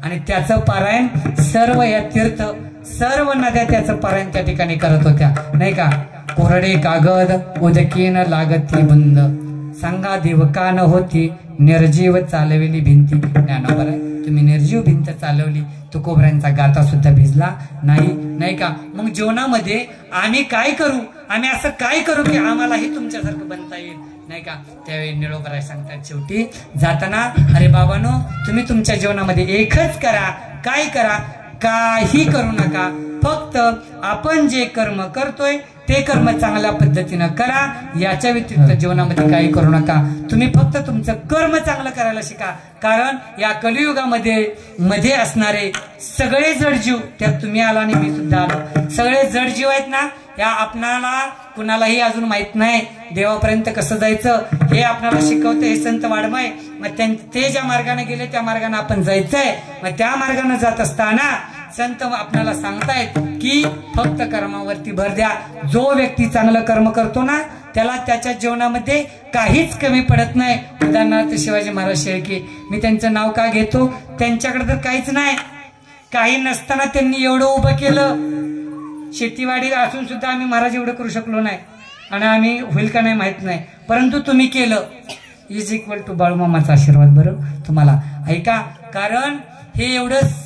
आणि त्याचं पारायण सर्व या तीर्थ सर्व नद्या त्याचं पारायण त्या ठिकाणी करत होत्या नाही का. कोरडे कागद उदकीन लागती बुंद, सांगा देवकान होती निर्जीव चालविली भिंती. ज्ञानोबर आहे, तुम्ही निर्जीव भिंत चालवली, तुकोबऱ्यांचा गाथा सुद्धा भिजला नाही का. मग जीवनामध्ये आम्ही काय करू, आम्ही असं काय करू की आम्हालाही तुमच्यासारखं बनता येईल नाही का. त्यावेळी निळोबराय सांगतात शेवटी जाताना, अरे बाबांनो, तुम्ही तुमच्या जीवनामध्ये एकच करा. काय करा? काही करू नका. फक्त आपण जे कर्म करतोय ते कर्म चांगल्या पद्धतीनं करा. याच्या व्यतिरिक्त जीवनामध्ये काही करू नका. तुम्ही फक्त तुमचं कर्म चांगलं करायला शिका. कारण या कलियुगामध्ये असणारे सगळे जडजीव, त्यात तुम्ही आला आणि मी सुद्धा आलो, सगळे जडजीव आहेत ना, या आपणाला कुणालाही अजून माहित नाही देवापर्यंत कसं जायचं हे आपल्याला शिकवते हे संत वाडमाय. मग ते ज्या मार्गाने गेले त्या मार्गाने आपण जायचंय. मग त्या मार्गाने जात असताना संत आपल्याला सांगतायत की फक्त कर्मावरती भर द्या. जो व्यक्ती चांगलं कर्म करतो ना, त्याला त्याच्या जीवनामध्ये काहीच कमी पडत नाही. उदाहरणार्थ शिवाजी महाराज शेळके, मी त्यांचं नाव का घेतो, त्यांच्याकडे तर काहीच नाही, काही नसताना त्यांनी एवढं उभं केलं. शेतीवाडी असून सुद्धा आम्ही महाराज एवढं करू शकलो नाही आणि आम्ही होईल का नाही माहित नाही, परंतु तुम्ही केलं. इज इक्वल टू बाळूमामाचा आशीर्वाद बरं तुम्हाला. ऐका, कारण हे एवढंच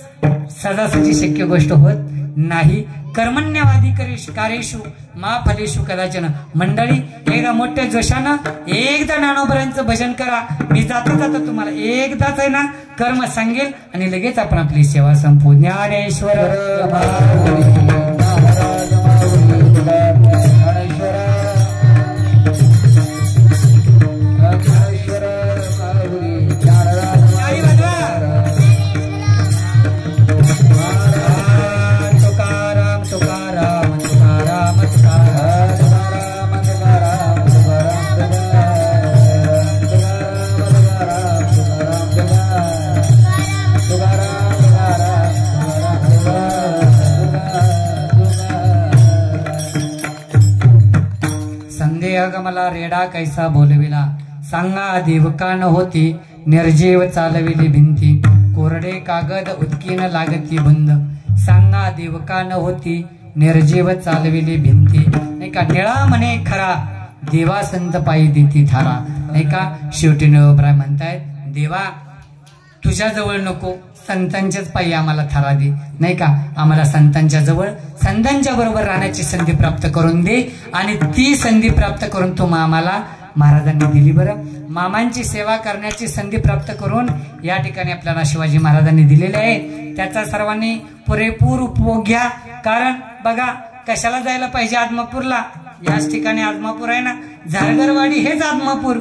सहजासहजी शक्य गोष्ट होत नाही. कर्मण्यवादी कार्येषु मा फलेषु कदाचन. मंडळी, एकदा मोठ्या जोशानं एकदा ज्ञानोबरांचं भजन करा. मी जाता तुम्हाला एकदाच आहे ना कर्म सांगेल आणि लगेच आपण आपली सेवा संपवू. ज्ञानेश्वर मला रेडा कैसा बोलविला, सांगा देवकान होती निर्जीव चालविली भिंती. कोरडे कागद उदकीन लागती बुंद, सांगा देवकान होती निर्जीव चालविली भिंती नाही का. निळा म्हणे खरा देवा संत पायी देती थारा नाही का. शेवटी निळोबराय म्हणतायत, देवा तुझ्या जवळ नको, संतांच्याच पायी आम्हाला थरा दे, नाही का? आम्हाला संतांच्या जवळ संतांच्या बरोबर राहण्याची संधी प्राप्त करून दे आणि ती संधी प्राप्त करून तू आम्हाला महाराजांनी दिली बरं. मामांची सेवा करण्याची संधी प्राप्त करून या ठिकाणी आपल्याला शिवाजी महाराजांनी दिलेले आहे. त्याचा सर्वांनी पुरेपूर उपभोग घ्या. कारण बघा कशाला जायला पाहिजे आदमापूरला? याच ठिकाणी आदमापूर आहे ना, झारगरवाडी हेच आदमापूर.